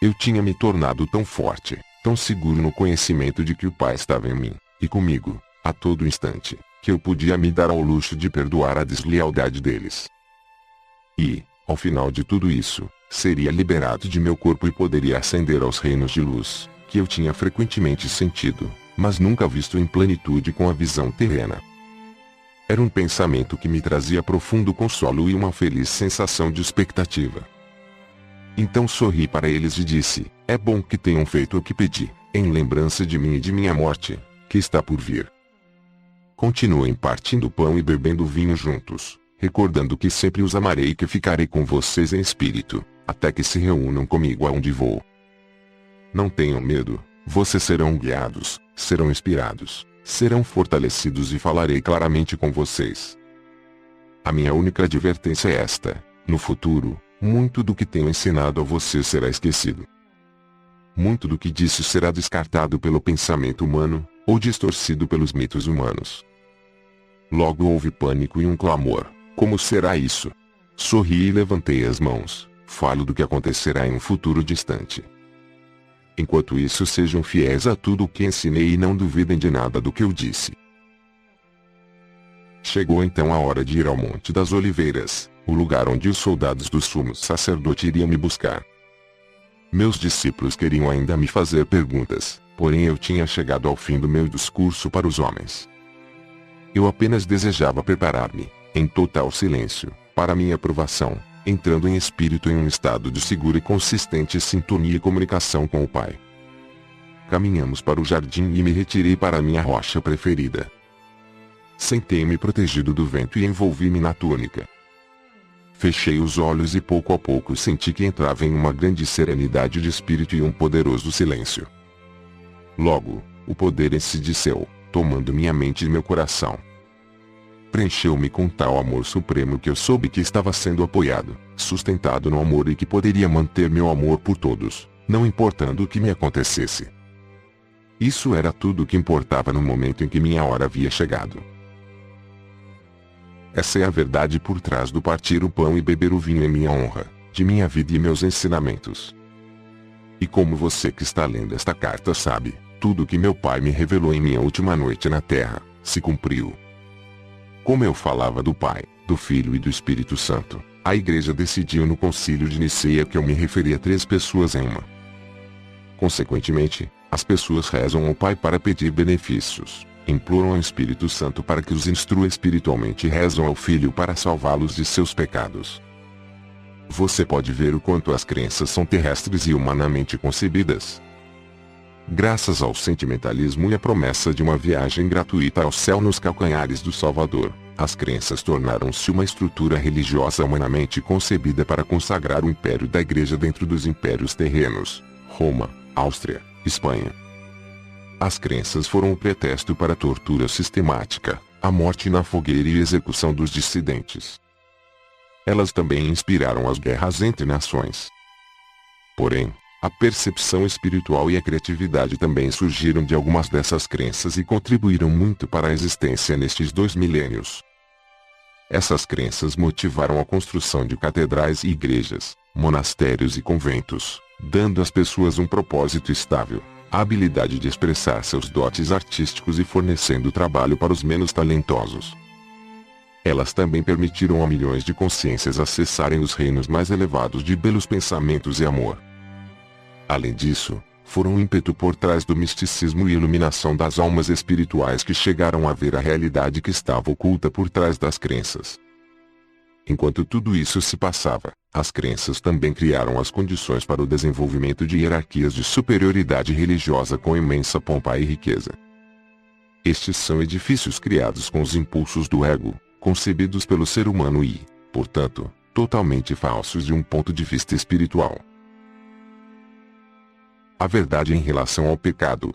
Eu tinha me tornado tão forte, tão seguro no conhecimento de que o Pai estava em mim, e comigo, a todo instante, que eu podia me dar ao luxo de perdoar a deslealdade deles. E, ao final de tudo isso, seria liberado de meu corpo e poderia ascender aos reinos de luz, que eu tinha frequentemente sentido, mas nunca visto em plenitude com a visão terrena. Era um pensamento que me trazia profundo consolo e uma feliz sensação de expectativa. Então sorri para eles e disse, é bom que tenham feito o que pedi, em lembrança de mim e de minha morte, que está por vir. Continuem partindo pão e bebendo vinho juntos, recordando que sempre os amarei e que ficarei com vocês em espírito, até que se reúnam comigo aonde vou. Não tenham medo, vocês serão guiados, serão inspirados, serão fortalecidos e falarei claramente com vocês. A minha única advertência é esta, no futuro, muito do que tenho ensinado a vocês será esquecido. Muito do que disse será descartado pelo pensamento humano, ou distorcido pelos mitos humanos. Logo houve pânico e um clamor, como será isso? Sorri e levantei as mãos, falo do que acontecerá em um futuro distante. Enquanto isso sejam fiéis a tudo o que ensinei e não duvidem de nada do que eu disse. Chegou então a hora de ir ao Monte das Oliveiras, o lugar onde os soldados do sumo sacerdote iriam me buscar. Meus discípulos queriam ainda me fazer perguntas, porém eu tinha chegado ao fim do meu discurso para os homens. Eu apenas desejava preparar-me, em total silêncio, para minha aprovação, entrando em espírito em um estado de segura e consistente sintonia e comunicação com o Pai. Caminhamos para o jardim e me retirei para a minha rocha preferida. Sentei-me protegido do vento e envolvi-me na túnica. Fechei os olhos e pouco a pouco senti que entrava em uma grande serenidade de espírito e um poderoso silêncio. Logo, o poder em si desceu, tomando minha mente e meu coração. Preencheu-me com tal amor supremo que eu soube que estava sendo apoiado, sustentado no amor e que poderia manter meu amor por todos, não importando o que me acontecesse. Isso era tudo o que importava no momento em que minha hora havia chegado. Essa é a verdade por trás do partir o pão e beber o vinho em minha honra, de minha vida e meus ensinamentos. E como você que está lendo esta carta sabe, tudo o que meu Pai me revelou em minha última noite na Terra, se cumpriu. Como eu falava do Pai, do Filho e do Espírito Santo, a Igreja decidiu no Concílio de Nicéia que eu me referia a 3 pessoas em uma. Consequentemente, As pessoas rezam ao Pai para pedir benefícios, imploram ao Espírito Santo para que os instrua espiritualmente e rezam ao Filho para salvá-los de seus pecados. Você pode ver o quanto as crenças são terrestres e humanamente concebidas. Graças ao sentimentalismo e à promessa de uma viagem gratuita ao céu nos calcanhares do Salvador, as crenças tornaram-se uma estrutura religiosa humanamente concebida para consagrar o império da Igreja dentro dos impérios terrenos: Roma, Áustria, Espanha. As crenças foram o pretexto para a tortura sistemática, a morte na fogueira e a execução dos dissidentes. Elas também inspiraram as guerras entre nações. Porém, a percepção espiritual e a criatividade também surgiram de algumas dessas crenças e contribuíram muito para a existência nestes 2 milênios. Essas crenças motivaram a construção de catedrais e igrejas, monastérios e conventos, dando às pessoas um propósito estável, a habilidade de expressar seus dotes artísticos e fornecendo trabalho para os menos talentosos. Elas também permitiram a milhões de consciências acessarem os reinos mais elevados de belos pensamentos e amor. Além disso, foram um ímpeto por trás do misticismo e iluminação das almas espirituais que chegaram a ver a realidade que estava oculta por trás das crenças. Enquanto tudo isso se passava, as crenças também criaram as condições para o desenvolvimento de hierarquias de superioridade religiosa com imensa pompa e riqueza. Estes são edifícios criados com os impulsos do ego, concebidos pelo ser humano e, portanto, totalmente falsos de um ponto de vista espiritual. A verdade em relação ao pecado.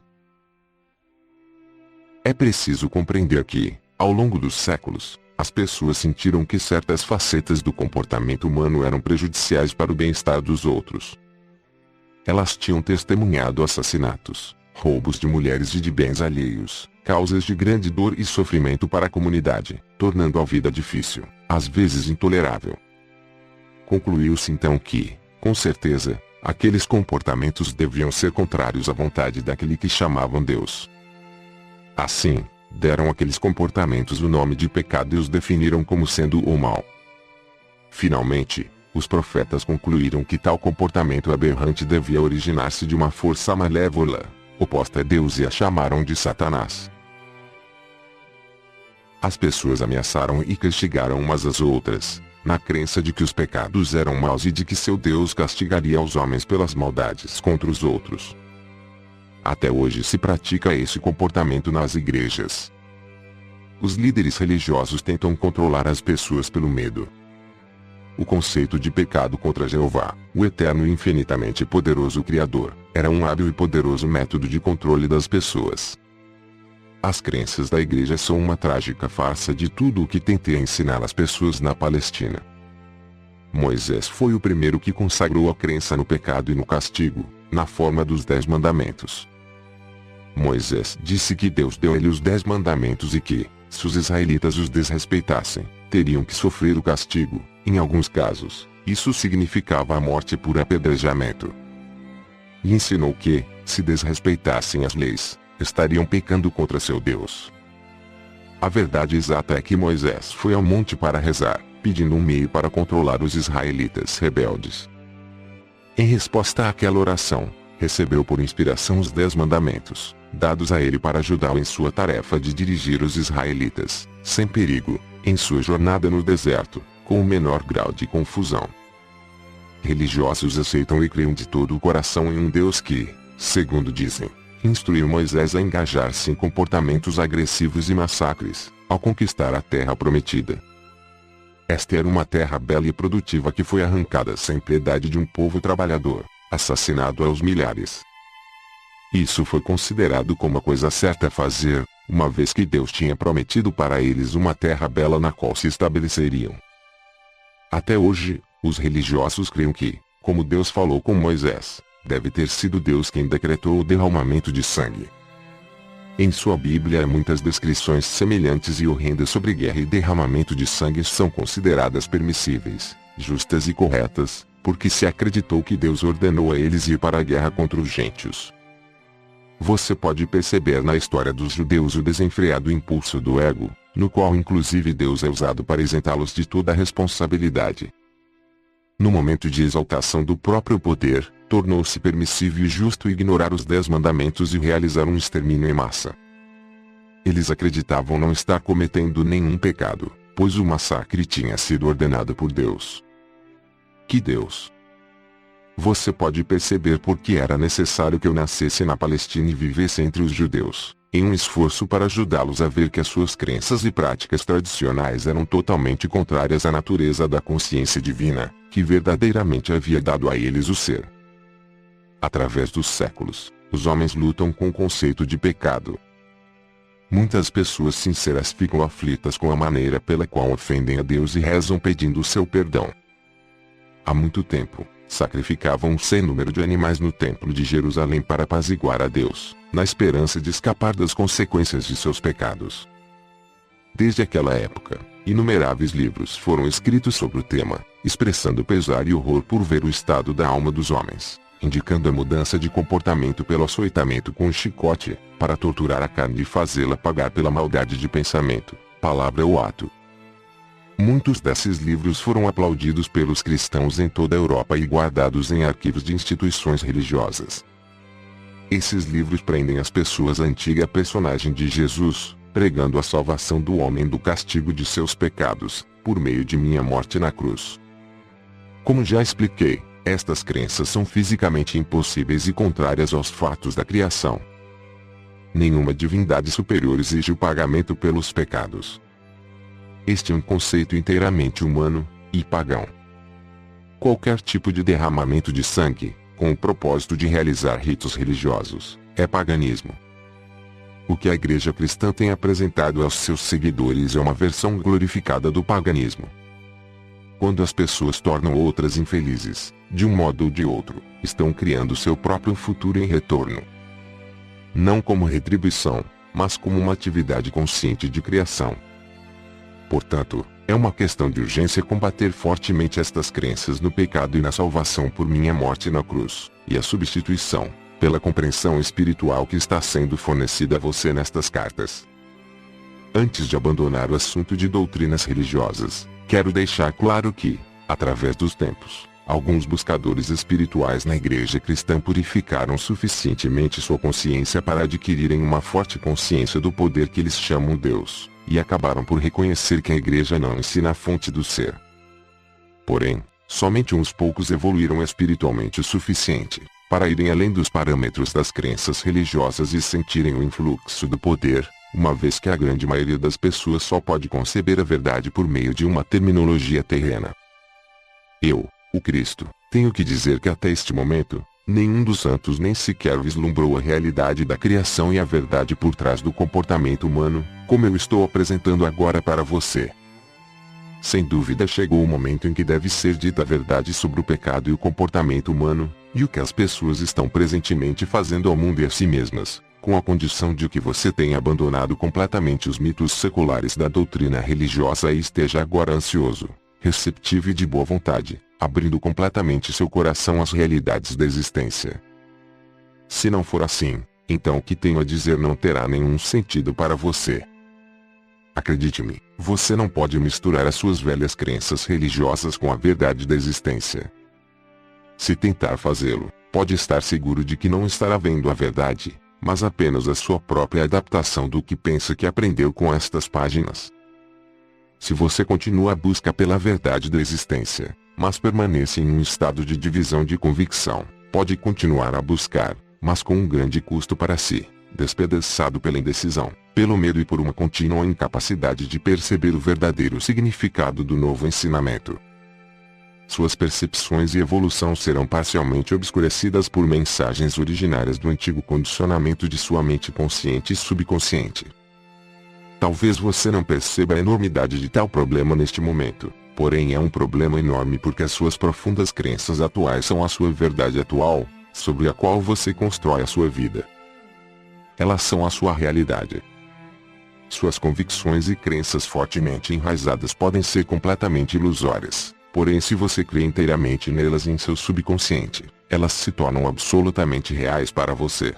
É preciso compreender que, ao longo dos séculos, as pessoas sentiram que certas facetas do comportamento humano eram prejudiciais para o bem-estar dos outros. Elas tinham testemunhado assassinatos, roubos de mulheres e de bens alheios, causas de grande dor e sofrimento para a comunidade, tornando a vida difícil, às vezes intolerável. Concluiu-se então que, com certeza, aqueles comportamentos deviam ser contrários à vontade daquele que chamavam Deus. Assim, deram àqueles comportamentos o nome de pecado e os definiram como sendo o mal. Finalmente, os profetas concluíram que tal comportamento aberrante devia originar-se de uma força malévola, oposta a Deus, e a chamaram de Satanás. As pessoas ameaçaram e castigaram umas às outras, na crença de que os pecados eram maus e de que seu Deus castigaria os homens pelas maldades contra os outros. Até hoje se pratica esse comportamento nas igrejas. Os líderes religiosos tentam controlar as pessoas pelo medo. O conceito de pecado contra Jeová, o eterno e infinitamente poderoso Criador, era um hábil e poderoso método de controle das pessoas. As crenças da igreja são uma trágica farsa de tudo o que tentei ensinar às pessoas na Palestina. Moisés foi o primeiro que consagrou a crença no pecado e no castigo, na forma dos 10 mandamentos. Moisés disse que Deus deu a ele os 10 mandamentos e que, se os israelitas os desrespeitassem, teriam que sofrer o castigo. Em alguns casos, isso significava a morte por apedrejamento. E ensinou que, se desrespeitassem as leis, estariam pecando contra seu Deus. A verdade exata é que Moisés foi ao monte para rezar, pedindo um meio para controlar os israelitas rebeldes. Em resposta àquela oração, recebeu por inspiração os 10 mandamentos, dados a ele para ajudá-lo em sua tarefa de dirigir os israelitas, sem perigo, em sua jornada no deserto, com o menor grau de confusão. Religiosos aceitam e creem de todo o coração em um Deus que, segundo dizem, instruiu Moisés a engajar-se em comportamentos agressivos e massacres, ao conquistar a terra prometida. Esta era uma terra bela e produtiva que foi arrancada sem piedade de um povo trabalhador, assassinado aos milhares. Isso foi considerado como a coisa certa a fazer, uma vez que Deus tinha prometido para eles uma terra bela na qual se estabeleceriam. Até hoje, os religiosos creem que, como Deus falou com Moisés, deve ter sido Deus quem decretou o derramamento de sangue. Em sua Bíblia, muitas descrições semelhantes e horrendas sobre guerra e derramamento de sangue são consideradas permissíveis, justas e corretas, porque se acreditou que Deus ordenou a eles ir para a guerra contra os gentios. Você pode perceber na história dos judeus o desenfreado impulso do ego, no qual inclusive Deus é usado para isentá-los de toda a responsabilidade. No momento de exaltação do próprio poder, tornou-se permissível e justo ignorar os 10 mandamentos e realizar um extermínio em massa. Eles acreditavam não estar cometendo nenhum pecado, pois o massacre tinha sido ordenado por Deus. Que Deus? Você pode perceber por que era necessário que eu nascesse na Palestina e vivesse entre os judeus, em um esforço para ajudá-los a ver que as suas crenças e práticas tradicionais eram totalmente contrárias à natureza da consciência divina, que verdadeiramente havia dado a eles o ser. Através dos séculos, os homens lutam com o conceito de pecado. Muitas pessoas sinceras ficam aflitas com a maneira pela qual ofendem a Deus e rezam pedindo o seu perdão. Há muito tempo, sacrificavam um sem número de animais no templo de Jerusalém para apaziguar a Deus, na esperança de escapar das consequências de seus pecados. Desde aquela época, inumeráveis livros foram escritos sobre o tema, expressando pesar e horror por ver o estado da alma dos homens, indicando a mudança de comportamento pelo açoitamento com o chicote, para torturar a carne e fazê-la pagar pela maldade de pensamento, palavra ou ato. Muitos desses livros foram aplaudidos pelos cristãos em toda a Europa e guardados em arquivos de instituições religiosas. Esses livros prendem as pessoas à antiga personagem de Jesus, pregando a salvação do homem do castigo de seus pecados, por meio de minha morte na cruz. Como já expliquei, estas crenças são fisicamente impossíveis e contrárias aos fatos da criação. Nenhuma divindade superior exige o pagamento pelos pecados. Este é um conceito inteiramente humano e pagão. Qualquer tipo de derramamento de sangue, com o propósito de realizar ritos religiosos, é paganismo. O que a Igreja Cristã tem apresentado aos seus seguidores é uma versão glorificada do paganismo. Quando as pessoas tornam outras infelizes, de um modo ou de outro, estão criando seu próprio futuro em retorno. Não como retribuição, mas como uma atividade consciente de criação. Portanto, é uma questão de urgência combater fortemente estas crenças no pecado e na salvação por minha morte na cruz, e a substituição, pela compreensão espiritual que está sendo fornecida a você nestas cartas. Antes de abandonar o assunto de doutrinas religiosas, quero deixar claro que, através dos tempos, alguns buscadores espirituais na Igreja Cristã purificaram suficientemente sua consciência para adquirirem uma forte consciência do poder que eles chamam Deus, e acabaram por reconhecer que a Igreja não ensina a fonte do ser. Porém, somente uns poucos evoluíram espiritualmente o suficiente para irem além dos parâmetros das crenças religiosas e sentirem o influxo do poder, uma vez que a grande maioria das pessoas só pode conceber a verdade por meio de uma terminologia terrena. Eu, o Cristo, tenho que dizer que até este momento, nenhum dos santos nem sequer vislumbrou a realidade da criação e a verdade por trás do comportamento humano, como eu estou apresentando agora para você. Sem dúvida chegou o momento em que deve ser dita a verdade sobre o pecado e o comportamento humano, e o que as pessoas estão presentemente fazendo ao mundo e a si mesmas, com a condição de que você tenha abandonado completamente os mitos seculares da doutrina religiosa e esteja agora ansioso, receptivo e de boa vontade, abrindo completamente seu coração às realidades da existência. Se não for assim, então o que tenho a dizer não terá nenhum sentido para você. Acredite-me, você não pode misturar as suas velhas crenças religiosas com a verdade da existência. Se tentar fazê-lo, pode estar seguro de que não estará vendo a verdade, mas apenas a sua própria adaptação do que pensa que aprendeu com estas páginas. Se você continua a busca pela verdade da existência, mas permanece em um estado de divisão de convicção, pode continuar a buscar, mas com um grande custo para si, despedaçado pela indecisão, pelo medo e por uma contínua incapacidade de perceber o verdadeiro significado do novo ensinamento. Suas percepções e evolução serão parcialmente obscurecidas por mensagens originárias do antigo condicionamento de sua mente consciente e subconsciente. Talvez você não perceba a enormidade de tal problema neste momento, porém é um problema enorme porque as suas profundas crenças atuais são a sua verdade atual, sobre a qual você constrói a sua vida. Elas são a sua realidade. Suas convicções e crenças fortemente enraizadas podem ser completamente ilusórias, porém se você crê inteiramente nelas em seu subconsciente, elas se tornam absolutamente reais para você.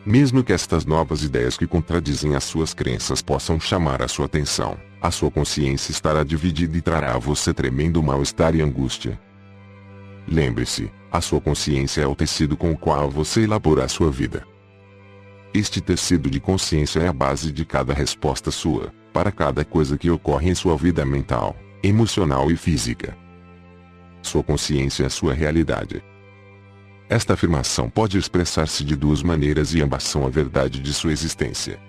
Mesmo que estas novas ideias que contradizem as suas crenças possam chamar a sua atenção, a sua consciência estará dividida e trará a você tremendo mal-estar e angústia. Lembre-se, a sua consciência é o tecido com o qual você elabora a sua vida. Este tecido de consciência é a base de cada resposta sua, para cada coisa que ocorre em sua vida mental, emocional e física. Sua consciência é a sua realidade. Esta afirmação pode expressar-se de duas maneiras e ambas são a verdade de sua existência.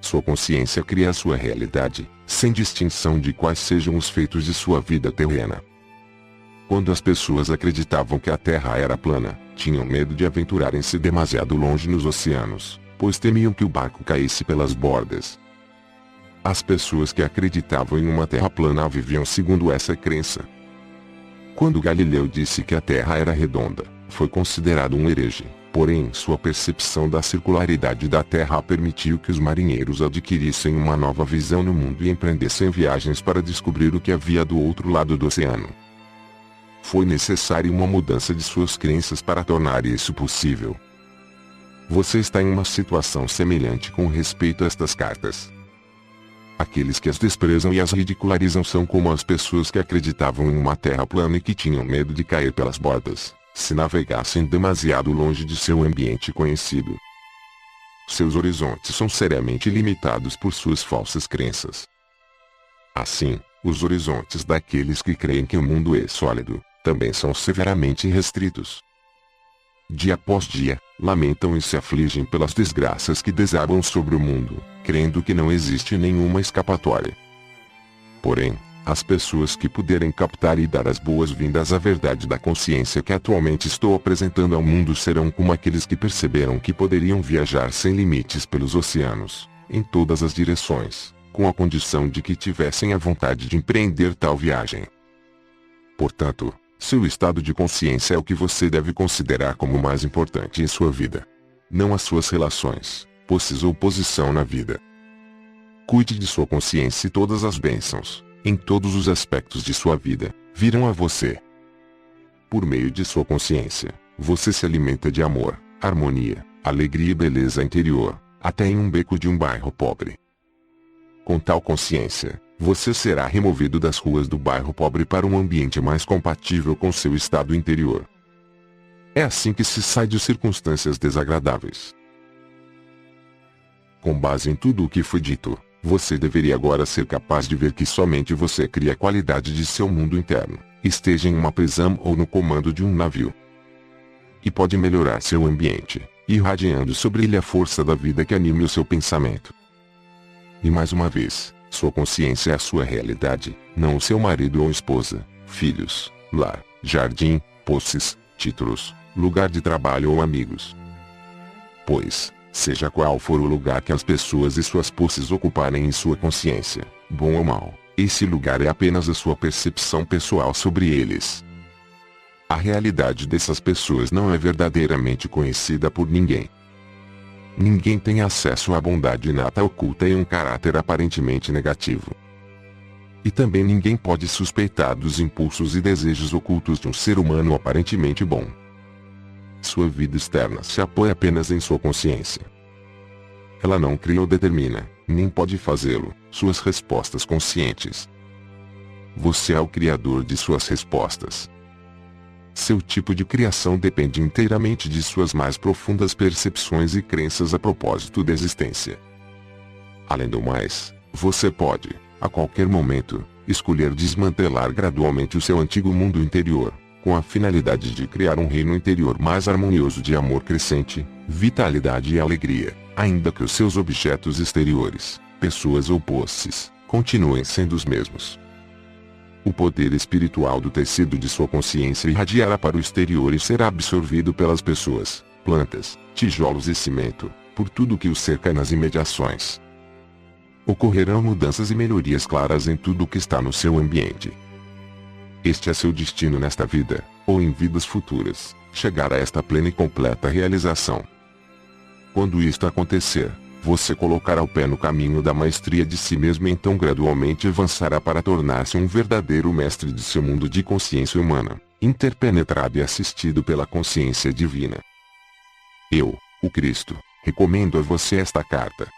Sua consciência cria a sua realidade, sem distinção de quais sejam os feitos de sua vida terrena. Quando as pessoas acreditavam que a Terra era plana, tinham medo de aventurarem-se demasiado longe nos oceanos, pois temiam que o barco caísse pelas bordas. As pessoas que acreditavam em uma Terra plana viviam segundo essa crença. Quando Galileu disse que a Terra era redonda, foi considerado um herege, porém sua percepção da circularidade da Terra permitiu que os marinheiros adquirissem uma nova visão no mundo e empreendessem viagens para descobrir o que havia do outro lado do oceano. Foi necessária uma mudança de suas crenças para tornar isso possível. Você está em uma situação semelhante com respeito a estas cartas. Aqueles que as desprezam e as ridicularizam são como as pessoas que acreditavam em uma terra plana e que tinham medo de cair pelas bordas, se navegassem demasiado longe de seu ambiente conhecido. Seus horizontes são seriamente limitados por suas falsas crenças. Assim, os horizontes daqueles que creem que o mundo é sólido também são severamente restritos. Dia após dia, lamentam e se afligem pelas desgraças que desabam sobre o mundo, crendo que não existe nenhuma escapatória. Porém, as pessoas que puderem captar e dar as boas-vindas à verdade da consciência que atualmente estou apresentando ao mundo serão como aqueles que perceberam que poderiam viajar sem limites pelos oceanos, em todas as direções, com a condição de que tivessem a vontade de empreender tal viagem. Portanto, seu estado de consciência é o que você deve considerar como o mais importante em sua vida. Não as suas relações, posses ou posição na vida. Cuide de sua consciência e todas as bênçãos, em todos os aspectos de sua vida, virão a você. Por meio de sua consciência, você se alimenta de amor, harmonia, alegria e beleza interior, até em um beco de um bairro pobre. Com tal consciência, você será removido das ruas do bairro pobre para um ambiente mais compatível com seu estado interior. É assim que se sai de circunstâncias desagradáveis. Com base em tudo o que foi dito, você deveria agora ser capaz de ver que somente você cria a qualidade de seu mundo interno, esteja em uma prisão ou no comando de um navio. E pode melhorar seu ambiente, irradiando sobre ele a força da vida que anime o seu pensamento. E mais uma vez, sua consciência é a sua realidade, não o seu marido ou esposa, filhos, lar, jardim, posses, títulos, lugar de trabalho ou amigos. Pois, seja qual for o lugar que as pessoas e suas posses ocuparem em sua consciência, bom ou mal, esse lugar é apenas a sua percepção pessoal sobre eles. A realidade dessas pessoas não é verdadeiramente conhecida por ninguém. Ninguém tem acesso à bondade inata oculta em um caráter aparentemente negativo. E também ninguém pode suspeitar dos impulsos e desejos ocultos de um ser humano aparentemente bom. Sua vida externa se apoia apenas em sua consciência. Ela não cria ou determina, nem pode fazê-lo, suas respostas conscientes. Você é o criador de suas respostas. Seu tipo de criação depende inteiramente de suas mais profundas percepções e crenças a propósito da existência. Além do mais, você pode, a qualquer momento, escolher desmantelar gradualmente o seu antigo mundo interior, com a finalidade de criar um reino interior mais harmonioso de amor crescente, vitalidade e alegria, ainda que os seus objetos exteriores, pessoas ou posses, continuem sendo os mesmos. O poder espiritual do tecido de sua consciência irradiará para o exterior e será absorvido pelas pessoas, plantas, tijolos e cimento, por tudo que o cerca nas imediações. Ocorrerão mudanças e melhorias claras em tudo o que está no seu ambiente. Este é seu destino nesta vida, ou em vidas futuras, chegar a esta plena e completa realização. Quando isto acontecer, você colocará o pé no caminho da maestria de si mesmo e então gradualmente avançará para tornar-se um verdadeiro mestre de seu mundo de consciência humana, interpenetrado e assistido pela consciência divina. Eu, o Cristo, recomendo a você esta carta.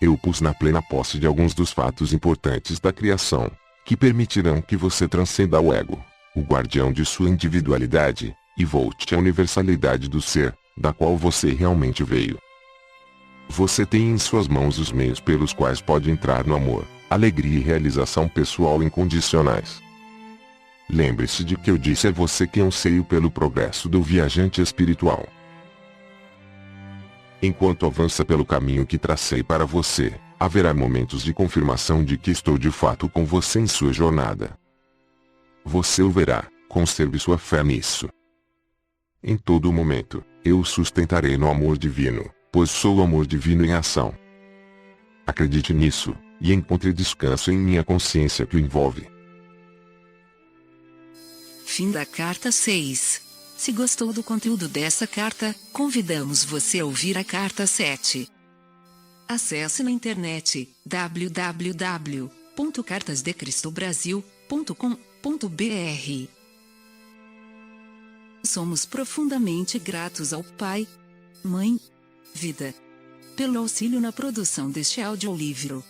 eu pus na plena posse de alguns dos fatos importantes da criação, que permitirão que você transcenda o ego, o guardião de sua individualidade, e volte à universalidade do ser, da qual você realmente veio. Você tem em suas mãos os meios pelos quais pode entrar no amor, alegria e realização pessoal incondicionais. Lembre-se de que eu disse a você que anseio pelo progresso do viajante espiritual. Enquanto avança pelo caminho que tracei para você, haverá momentos de confirmação de que estou de fato com você em sua jornada. Você o verá, conserve sua fé nisso. Em todo momento, eu o sustentarei no amor divino, pois sou o amor divino em ação. Acredite nisso, e encontre descanso em minha consciência que o envolve. Fim da carta 6. Se gostou do conteúdo dessa carta, convidamos você a ouvir a carta 7. Acesse na internet www.cartasdecristobrasil.com.br. Somos profundamente gratos ao Pai, Mãe, Vida, pelo auxílio na produção deste audiolivro.